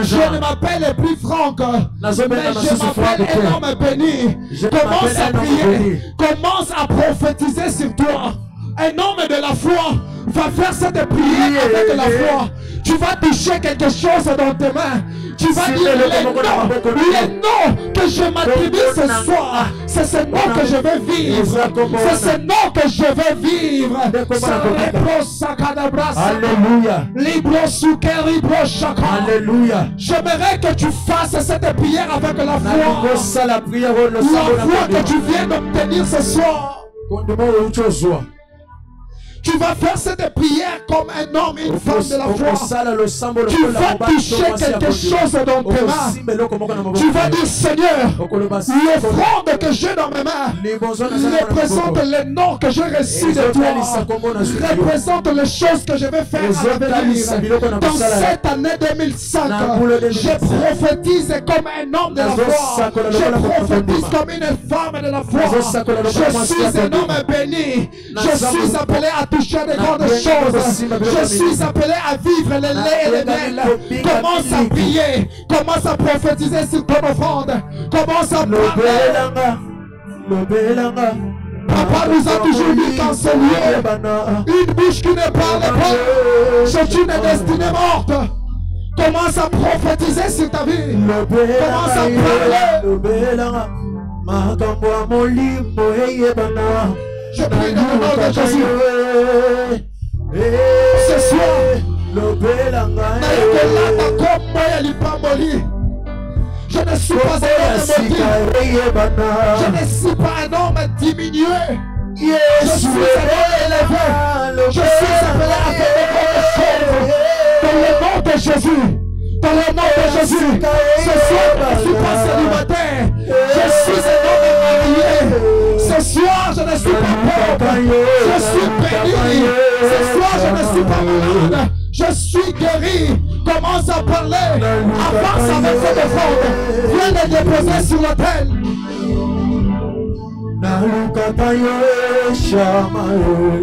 Speaker 2: je ne m'appelle plus Franck, mais je m'appelle énorme béni. Commence à prier. Commence à prophétiser sur toi. Un homme de la foi va faire cette prière avec la foi. Tu vas toucher quelque chose dans tes mains. Tu vas dire les noms que je m'attribue ce soir. C'est ce nom que je vais vivre. C'est ce nom que je vais vivre. Alléluia. J'aimerais que tu fasses cette prière avec la foi. La foi que tu viens d'obtenir ce soir. Tu vas faire cette prière comme un homme et une femme de la foi. Tu vas toucher quelque chose dans tes mains. Tu vas dire, Seigneur, l'offrande que j'ai dans mes mains représente les noms que j'ai reçus de toi. Représente les choses que je vais faire à l'avenir. Dans cette année 2005, je prophétise comme un homme de la foi. Je prophétise comme une femme de la foi. Je suis un homme béni. Je suis appelé à toucher de grandes choses. Je suis appelé à vivre le lait et le miel. Commence à prier. Commence à prophétiser sur ton offrande. Commence à parler. Papa nous a toujours dit qu'en ce lieu, une bouche qui ne parle pas, c'est une destinée morte. Commence à prophétiser sur ta vie. Commence à parler. Je prie dans le nom de Jésus. Ce soir, je ne suis pas un homme maudit. Je ne suis pas un homme diminué. Je suis un homme élevé. Je suis appelé à faire de grandes choses. Dans le nom de Jésus. Dans le nom de Jésus. Ce soir, je ne suis pas célibataire. Je suis un homme marié. Ce soir, je ne suis pas pauvre. Je suis béni. Ce soir, je ne suis pas malade. Je suis guéri. Commence à parler. Avance avec cette offrande. Viens les déposer sur l'autel.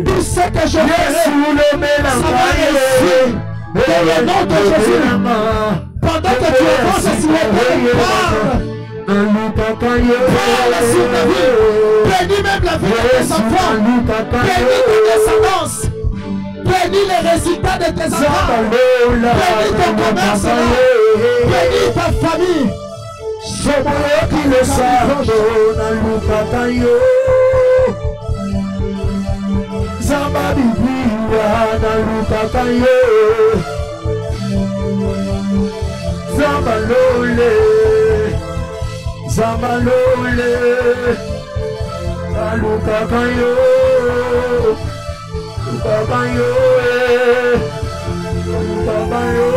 Speaker 2: Tout ce que je fais, ça va réussir. Dans le nom de Jésus. Pendant que tu avances sur l'autel, parle sur ta vie. Bénis même la vie de tes enfants. Bénis ta descendance. Bénis les résultats de tes enfants. Bénis ton commerce. Bénis ta famille.
Speaker 3: Zamalole, Alukakayo, Lukakayo, Lukakayo.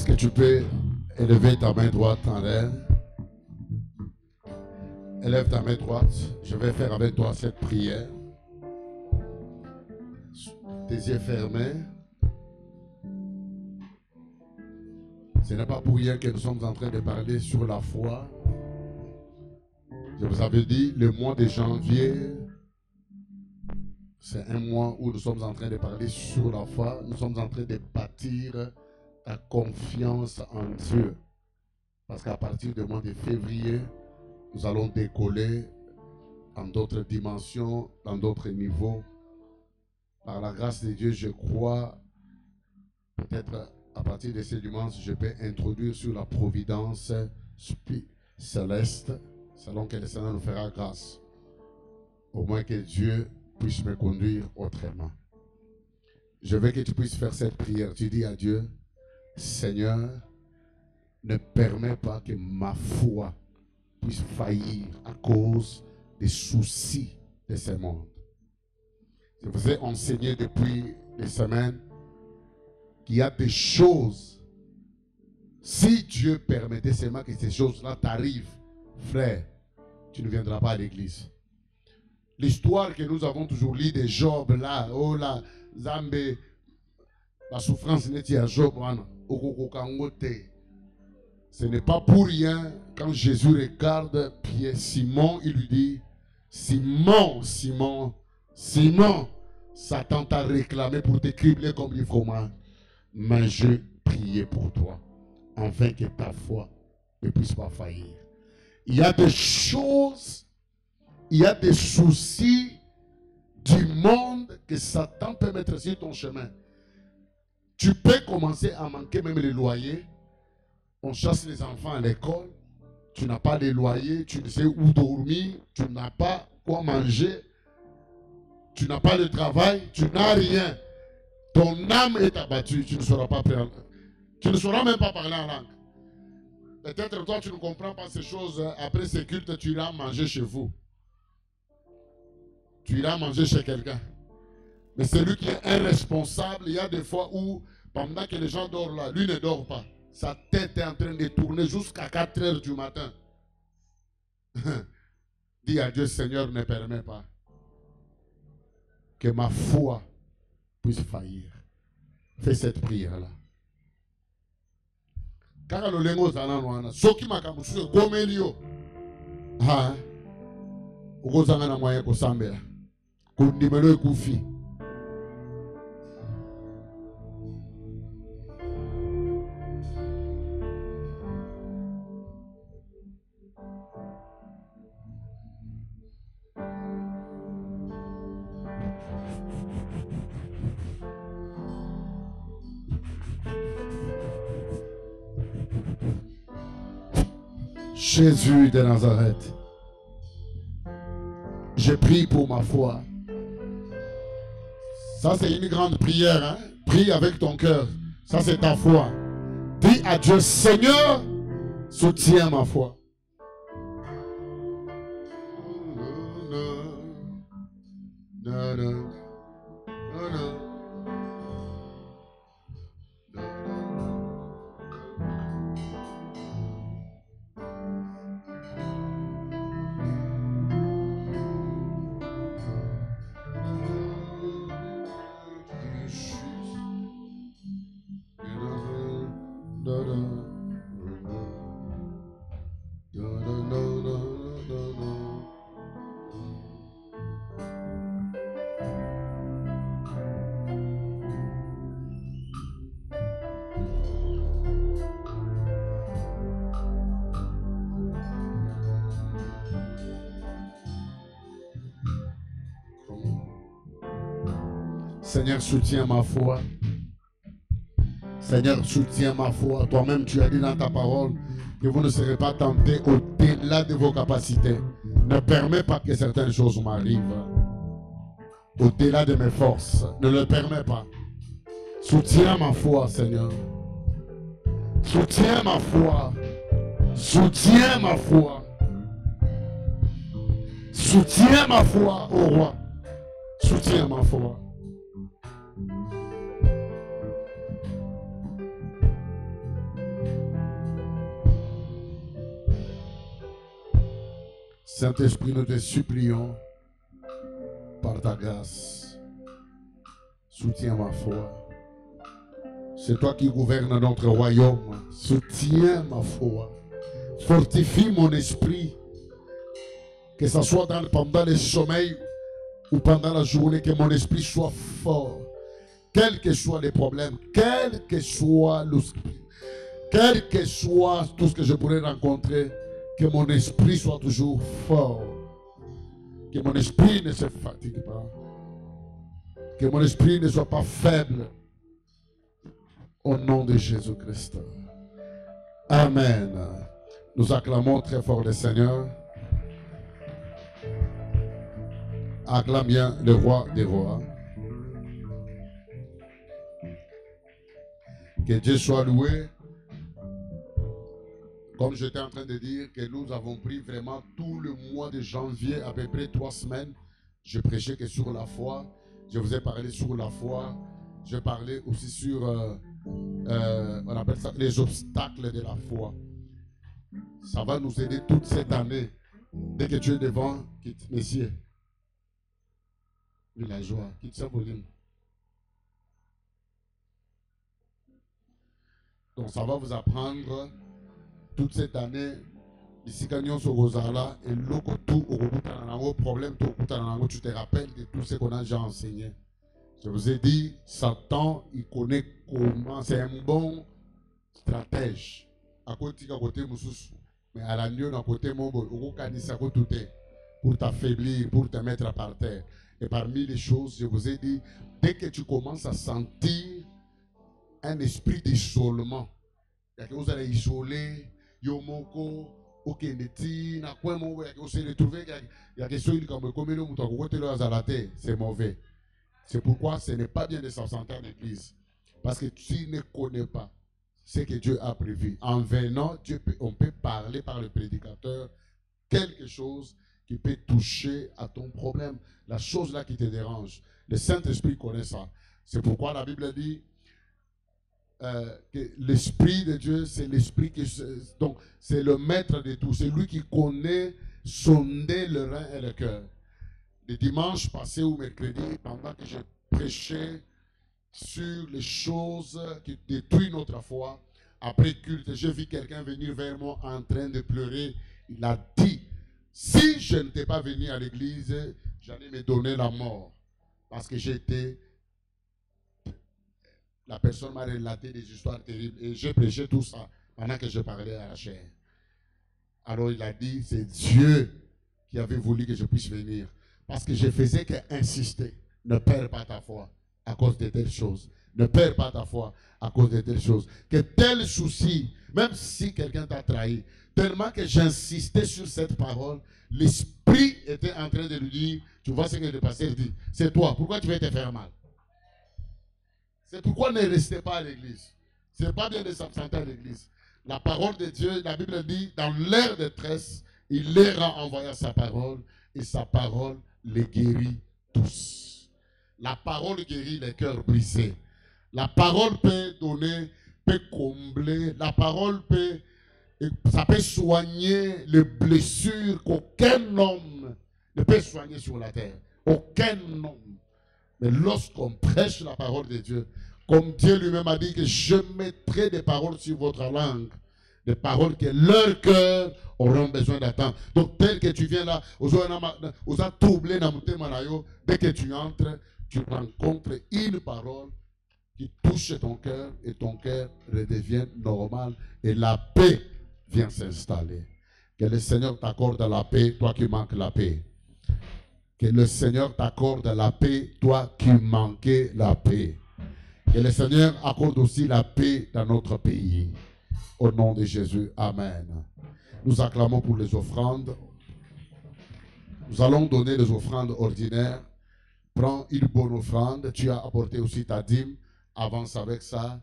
Speaker 4: Est-ce que tu peux élever ta main droite en l'air? Élève ta main droite. Je vais faire avec toi cette prière. Tes yeux fermés. Ce n'est pas pour rien que nous sommes en train de parler sur la foi. Je vous avais dit, le mois de janvier, c'est un mois où nous sommes en train de parler sur la foi. Nous sommes en train de bâtir ta confiance en Dieu. Parce qu'à partir du mois de février, nous allons décoller dans d'autres dimensions, dans d'autres niveaux. Par la grâce de Dieu, je crois, peut-être à partir de ce dimanche, je peux introduire sur la providence céleste, selon que le Seigneur nous fera grâce. Au moins que Dieu puisse me conduire autrement. Je veux que tu puisses faire cette prière. Tu dis à Dieu, Seigneur, ne permets pas que ma foi puisse faillir à cause des soucis de ce monde. Je vous ai enseigné depuis des semaines qu'il y a des choses, si Dieu permettait seulement que ces choses-là t'arrivent, frère, tu ne viendras pas à l'église. L'histoire que nous avons toujours lue de Job, là, oh là, Zambé, la souffrance n'est à Job, ce n'est pas pour rien, quand Jésus regarde Pierre, Simon, il lui dit, Simon, Simon, Simon, Satan t'a réclamé pour te cribler comme les fromages. Mais je priais pour toi, afin que ta foi ne puisse pas faillir. Il y a des choses, il y a des soucis du monde que Satan peut mettre sur ton chemin. Tu peux commencer à manquer même les loyers. On chasse les enfants à l'école. Tu n'as pas de loyer, tu ne sais où dormir, tu n'as pas quoi manger, tu n'as pas de travail, tu n'as rien. Ton âme est abattue, tu ne sauras pas parler. Tu ne sauras même pas parler en langue. Peut-être toi tu ne comprends pas ces choses. Après ces cultes, tu iras manger chez vous. Tu iras manger chez quelqu'un. Mais celui qui est irresponsable, il y a des fois où, pendant que les gens dorment là, lui ne dort pas. Sa tête est en train de tourner jusqu'à 4 heures du matin. Dis à Dieu, Seigneur, ne permets pas que ma foi puisse faillir. Fais cette prière-là. Car le lengo zana soki makamusu gomelio ha ukozanga na moyen ko sambela kundimelo ekufi. Jésus de Nazareth, je prie pour ma foi. Ça c'est une grande prière, hein? Prie avec ton cœur. Ça c'est ta foi. Dis à Dieu, Seigneur, soutiens ma foi. Seigneur, soutiens ma foi. Seigneur, soutiens ma foi. Toi-même, tu as dit dans ta parole que vous ne serez pas tentés au-delà de vos capacités. Ne permets pas que certaines choses m'arrivent au-delà de mes forces. Ne le permets pas. Soutiens ma foi, Seigneur. Soutiens ma foi. Soutiens ma foi. Soutiens ma foi, ô roi. Soutiens ma foi. Saint-Esprit, nous te supplions, par ta grâce, soutiens ma foi. C'est toi qui gouvernes notre royaume. Soutiens ma foi. Fortifie mon esprit. Que ce soit pendant le sommeil ou pendant la journée, que mon esprit soit fort. Quels que soient les problèmes, quel que soit tout ce que je pourrais rencontrer, que mon esprit soit toujours fort. Que mon esprit ne se fatigue pas. Que mon esprit ne soit pas faible. Au nom de Jésus-Christ. Amen. Nous acclamons très fort le Seigneur. Acclame bien le roi des rois. Que Dieu soit loué. Comme j'étais en train de dire que nous avons pris vraiment tout le mois de janvier, à peu près 3 semaines. Je prêchais que sur la foi. Je vous ai parlé sur la foi. Je parlais aussi sur, on appelle ça les obstacles de la foi. Ça va nous aider toute cette année. Dès que tu es devant, quitte, messieurs. Oui, la joie. Quitte ça, volume. Donc ça va vous apprendre toute cette année. Ici, quand nous sommes au Rosala, et le problème, tu te rappelles de tout ce qu'on a déjà enseigné. Je vous ai dit, Satan, il connaît comment, c'est un bon stratège. À côté, mais à la nuit, à côté, pour t'affaiblir, pour te mettre par terre. Et parmi les choses, je vous ai dit, dès que tu commences à sentir un esprit d'isolement, il y a que vous allez isoler, Yomoko, Okeneti, Nakwemo, vous allez retrouver, il y a quelque chose comme c'est mauvais. C'est pourquoi ce n'est pas bien de s'absenter en église. Parce que tu ne connais pas ce que Dieu a prévu. En venant, on peut parler par le prédicateur quelque chose qui peut toucher à ton problème. La chose là qui te dérange. Le Saint-Esprit connaît ça. C'est pourquoi la Bible dit que l'Esprit de Dieu, c'est l'Esprit qui... Donc, c'est le maître de tout. C'est lui qui connaît sonder le rein et le cœur. Le dimanche passé ou mercredi, pendant que j'ai prêché sur les choses qui détruisent notre foi, après culte, j'ai vu quelqu'un venir vers moi en train de pleurer. Il a dit, si je n'étais pas venu à l'église, j'allais me donner la mort. Parce que j'étais... La personne m'a relaté des histoires terribles et j'ai prêché tout ça pendant que je parlais à la chair. Alors il a dit, c'est Dieu qui avait voulu que je puisse venir. Parce que je faisais qu'insister. Ne perds pas ta foi à cause de telles choses. Ne perds pas ta foi à cause de telles choses. Que tel souci, même si quelqu'un t'a trahi, tellement que j'insistais sur cette parole, l'Esprit était en train de lui dire, tu vois ce que le pasteur dit, c'est toi, pourquoi tu veux te faire mal? C'est pourquoi ne restez pas à l'église. Ce n'est pas bien de s'absenter à l'église. La parole de Dieu, la Bible dit, dans leur détresse, il leur a envoyé sa parole et sa parole les guérit tous. La parole guérit les cœurs brisés. La parole peut donner, peut combler. La parole peut, ça peut soigner les blessures qu'aucun homme ne peut soigner sur la terre. Aucun homme. Mais lorsqu'on prêche la parole de Dieu, comme Dieu lui-même a dit que je mettrai des paroles sur votre langue, des paroles que leur cœur auront besoin d'attendre. Donc tel que tu viens là, dès que tu entres, tu rencontres une parole qui touche ton cœur et ton cœur redevient normal et la paix vient s'installer. Que le Seigneur t'accorde la paix, toi qui manques la paix. Que le Seigneur t'accorde la paix, toi qui manquais la paix. Que le Seigneur accorde aussi la paix dans notre pays. Au nom de Jésus, Amen. Nous acclamons pour les offrandes. Nous allons donner les offrandes ordinaires. Prends une bonne offrande. Tu as apporté aussi ta dîme. Avance avec ça.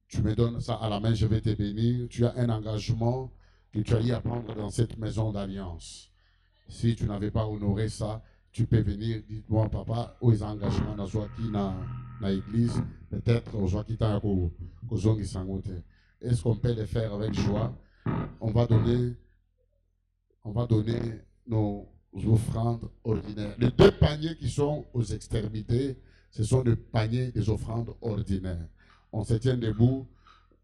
Speaker 4: Tu me donnes ça à la main, je vais te bénir. Tu as un engagement que tu as eu à prendre dans cette maison d'alliance. Si tu n'avais pas honoré ça, tu peux venir, dites-moi, papa, où est l'engagement dans l'église, peut-être aux gens qui t'ont Est-ce qu'on peut le faire avec joie? On va donner nos offrandes ordinaires. Les 2 paniers qui sont aux extrémités, ce sont les paniers des offrandes ordinaires. On se tient debout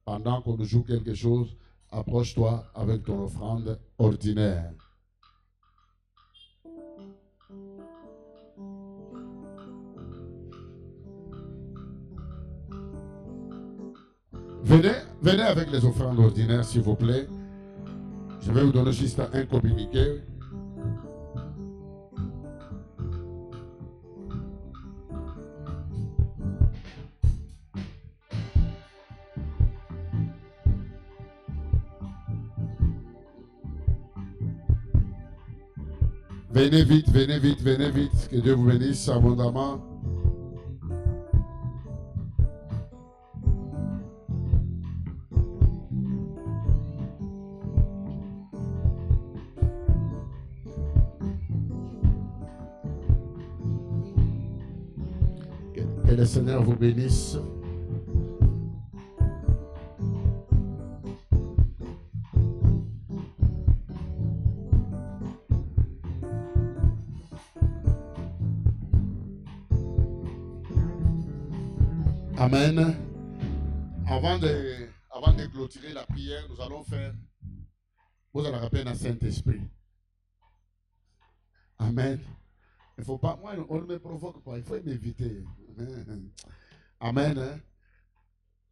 Speaker 4: pendant qu'on nous joue quelque chose. Approche-toi avec ton offrande ordinaire. Venez avec les offrandes ordinaires, s'il vous plaît. Je vais vous donner juste un communiqué. Venez vite, venez vite, venez vite. Que Dieu vous bénisse abondamment. Que le Seigneur vous bénisse. Amen. Avant de clôturer la prière, nous allons faire, vous allez rappeler dans le Saint-Esprit. Amen. Il ne faut pas, moi, on ne me provoque pas, il faut m'éviter. Amen. Hein?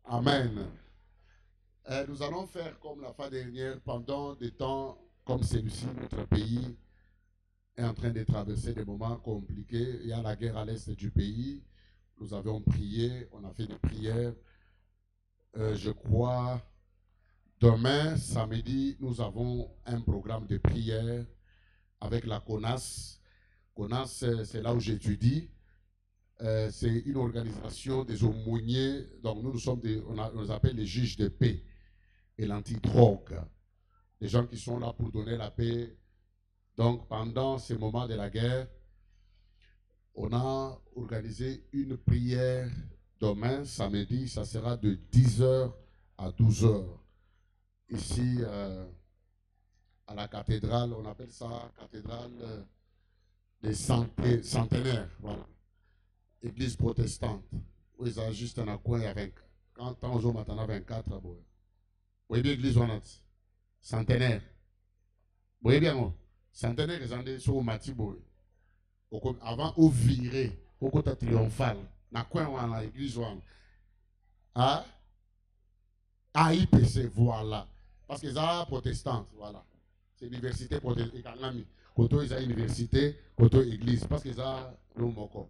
Speaker 4: Amen. Nous allons faire comme la fois dernière, pendant des temps comme celui-ci, notre pays est en train de traverser des moments compliqués. Il y a la guerre à l'est du pays. Nous avons prié, on a fait des prières. Je crois, demain, samedi, nous avons un programme de prière avec la CONAS. CONAS, c'est là où j'étudie. C'est une organisation des aumôniers. Donc nous sommes on les appelle les juges de paix et l'antidrogue. Des gens qui sont là pour donner la paix. Donc pendant ces moments de la guerre, on a organisé une prière demain, samedi, ça sera de 10h à 12h. Ici, à la cathédrale, on appelle ça cathédrale des centenaires, voilà. Église protestante. Où ils ont juste un coin avec 40 ans, aux maintenant 24. Vous voyez bien l'église, on a centenaire. Vous voyez bien, moi? Centenaire, ils ont des sur Matiboy. Avant, au viré, au côté triomphal, dans le coin de l'église, ah, AIPC, voilà. Parce que c'est protestante, voilà. C'est l'université protestante. Côté ils ont université, côté église, parce que ça, nous moko.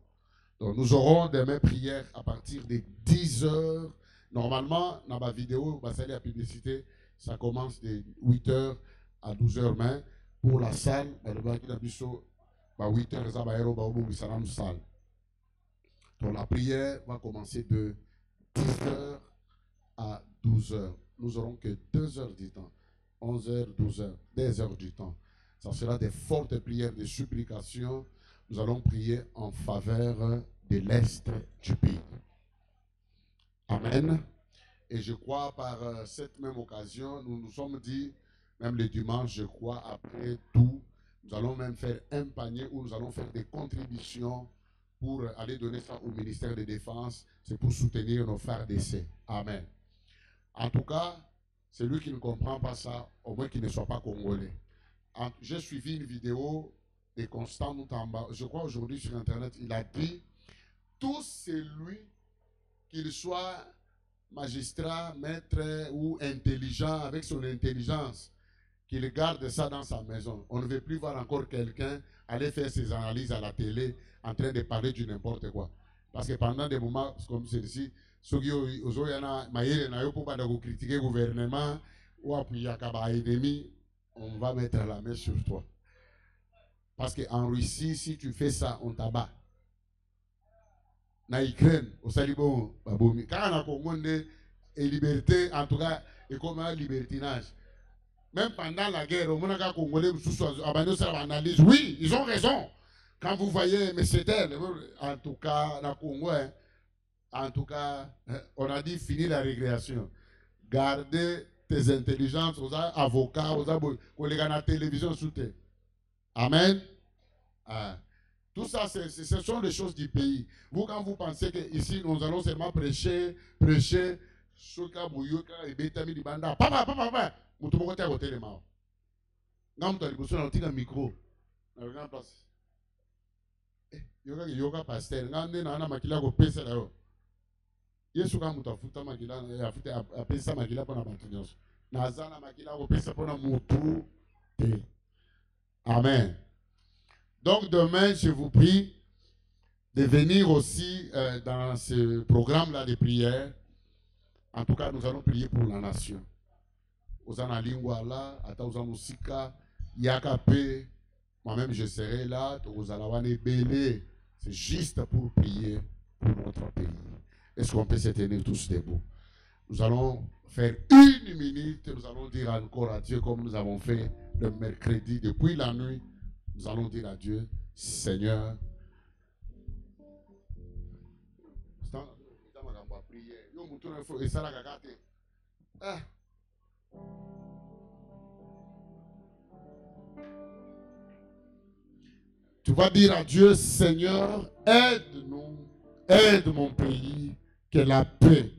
Speaker 4: Donc nous aurons demain prière à partir de 10h. Normalement, dans ma vidéo, la publicité, ça commence de 8h à 12h. Mais pour la salle, le banquier d'Abisso, 8h, ça va être salle. Donc la prière va commencer de 10h à 12h. Nous n'aurons que 2 heures du temps. 11h, 12h, 2 heures du temps. Ça sera des fortes prières de supplication. Nous allons prier en faveur de l'Est du pays. Amen. Et je crois par cette même occasion, nous nous sommes dit, même le dimanche, je crois, après tout, nous allons même faire un panier où nous allons faire des contributions pour aller donner ça au ministère de la Défense. C'est pour soutenir nos frères d'essai. Amen. En tout cas, celui qui ne comprend pas ça, au moins qu'il ne soit pas congolais. J'ai suivi une vidéo de Constant Moutamba, je crois aujourd'hui sur Internet, il a dit, tout celui, qu'il soit magistrat, maître ou intelligent, avec son intelligence, qu'il garde ça dans sa maison. On ne veut plus voir encore quelqu'un aller faire ses analyses à la télé en train de parler du n'importe quoi. Parce que pendant des moments comme celui-ci, ceux qui ont critiquer le gouvernement ou appuyer à ennemi, on va mettre la main sur toi. Parce qu'en Russie, si tu fais ça, on t'abat. Na Ukraine, au Salibon, Baboumi. Car on a Congo et liberté, en tout cas, et comme un libertinage. Même pendant la guerre, au Monaco Congolais, analyse. Oui, ils ont raison. Quand vous voyez M. Tel, en tout cas, dans le Congo, en tout cas, on a dit fini la récréation. Gardez tes intelligences aux avocats, aux collègues à la télévision sous terre. Amen. Tout ça, ce sont les choses du pays. Vous, quand vous pensez qu'ici, nous allons seulement prêcher, Soka Bouyoka et Betami Libanda, papa, vous te montez à côté des mains. Quand tu as le micro, dans la grande place. Yoga pasteur, quand tu as makila ko pesa là. Yesu quand tu as foutu makila, a pesa makila pour la bâtiment. Nazana makila ko pesa pour la mutu. Amen. Donc demain, je vous prie de venir aussi dans ce programme-là de prière. En tout cas, nous allons prier pour la nation. Osana Lingwala, Ata Osana Sika, Yakape, moi-même je serai là, Osalawane Bélé. C'est juste pour prier pour notre pays. Est-ce qu'on peut se tenir tous debout? Nous allons faire 1 minute, nous allons dire encore à Dieu comme nous avons fait le mercredi depuis la nuit. Nous allons dire à Dieu, Seigneur, tu vas dire à Dieu, Seigneur, aide-nous, aide mon pays, que la paix,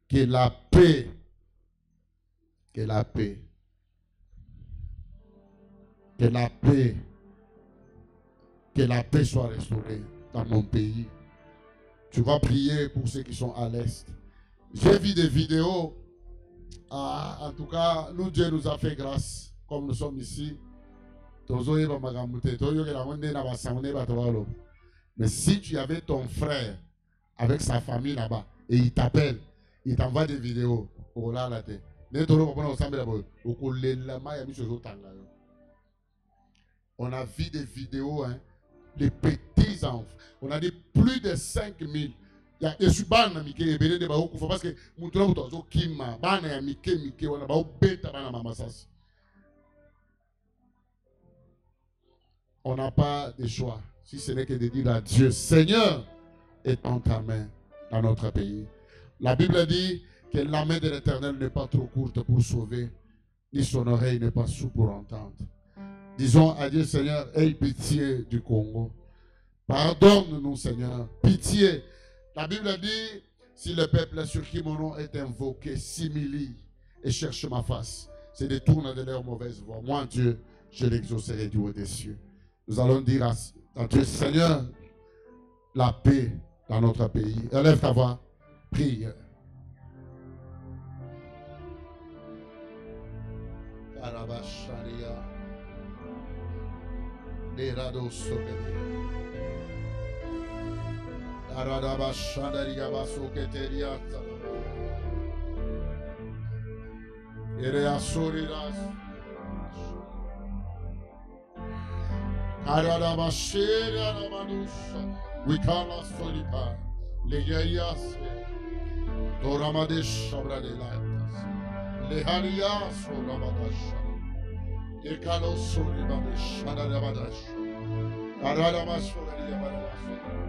Speaker 4: que la paix, que la paix, que la paix, que la paix soit restaurée dans mon pays. Tu vas prier pour ceux qui sont à l'Est. J'ai vu des vidéos. En tout cas, nous, Dieu nous a fait grâce, comme nous sommes ici. Mais si tu avais ton frère avec sa famille là-bas et il t'appelle, il t'envoie des vidéos. On a vu des vidéos, hein, les petits enfants. On a dit plus de 5000. Il y a des bana mike et bene de baou parce que mutura mutozo kima bana ya mike wana baou beta bana mamasas. On n'a pas de choix si ce n'est que de dire à Dieu, Seigneur, étends ta main dans notre pays. La Bible dit que la main de l'Éternel n'est pas trop courte pour sauver, ni son oreille n'est pas sourde pour entendre. Disons à Dieu, Seigneur, aie pitié du Congo. Pardonne-nous, Seigneur. Pitié. La Bible dit, si le peuple sur qui mon nom est invoqué s'humilie et cherche ma face, se détourne de leur mauvaise voie. Moi, Dieu, je l'exaucerai du haut des cieux. Nous allons dire à Dieu, Seigneur, la paix dans notre pays. Élève ta voix, prie. Karabasharia. Aradabashandaria basoketeria. Ereasoriras. Aradabasheria ramanusha. Wikala solika. Legayas. Doramadesha bradelatas. Leharias rabadasha. Ekalo solibadesha rabadash. Aradabashoria rabadash.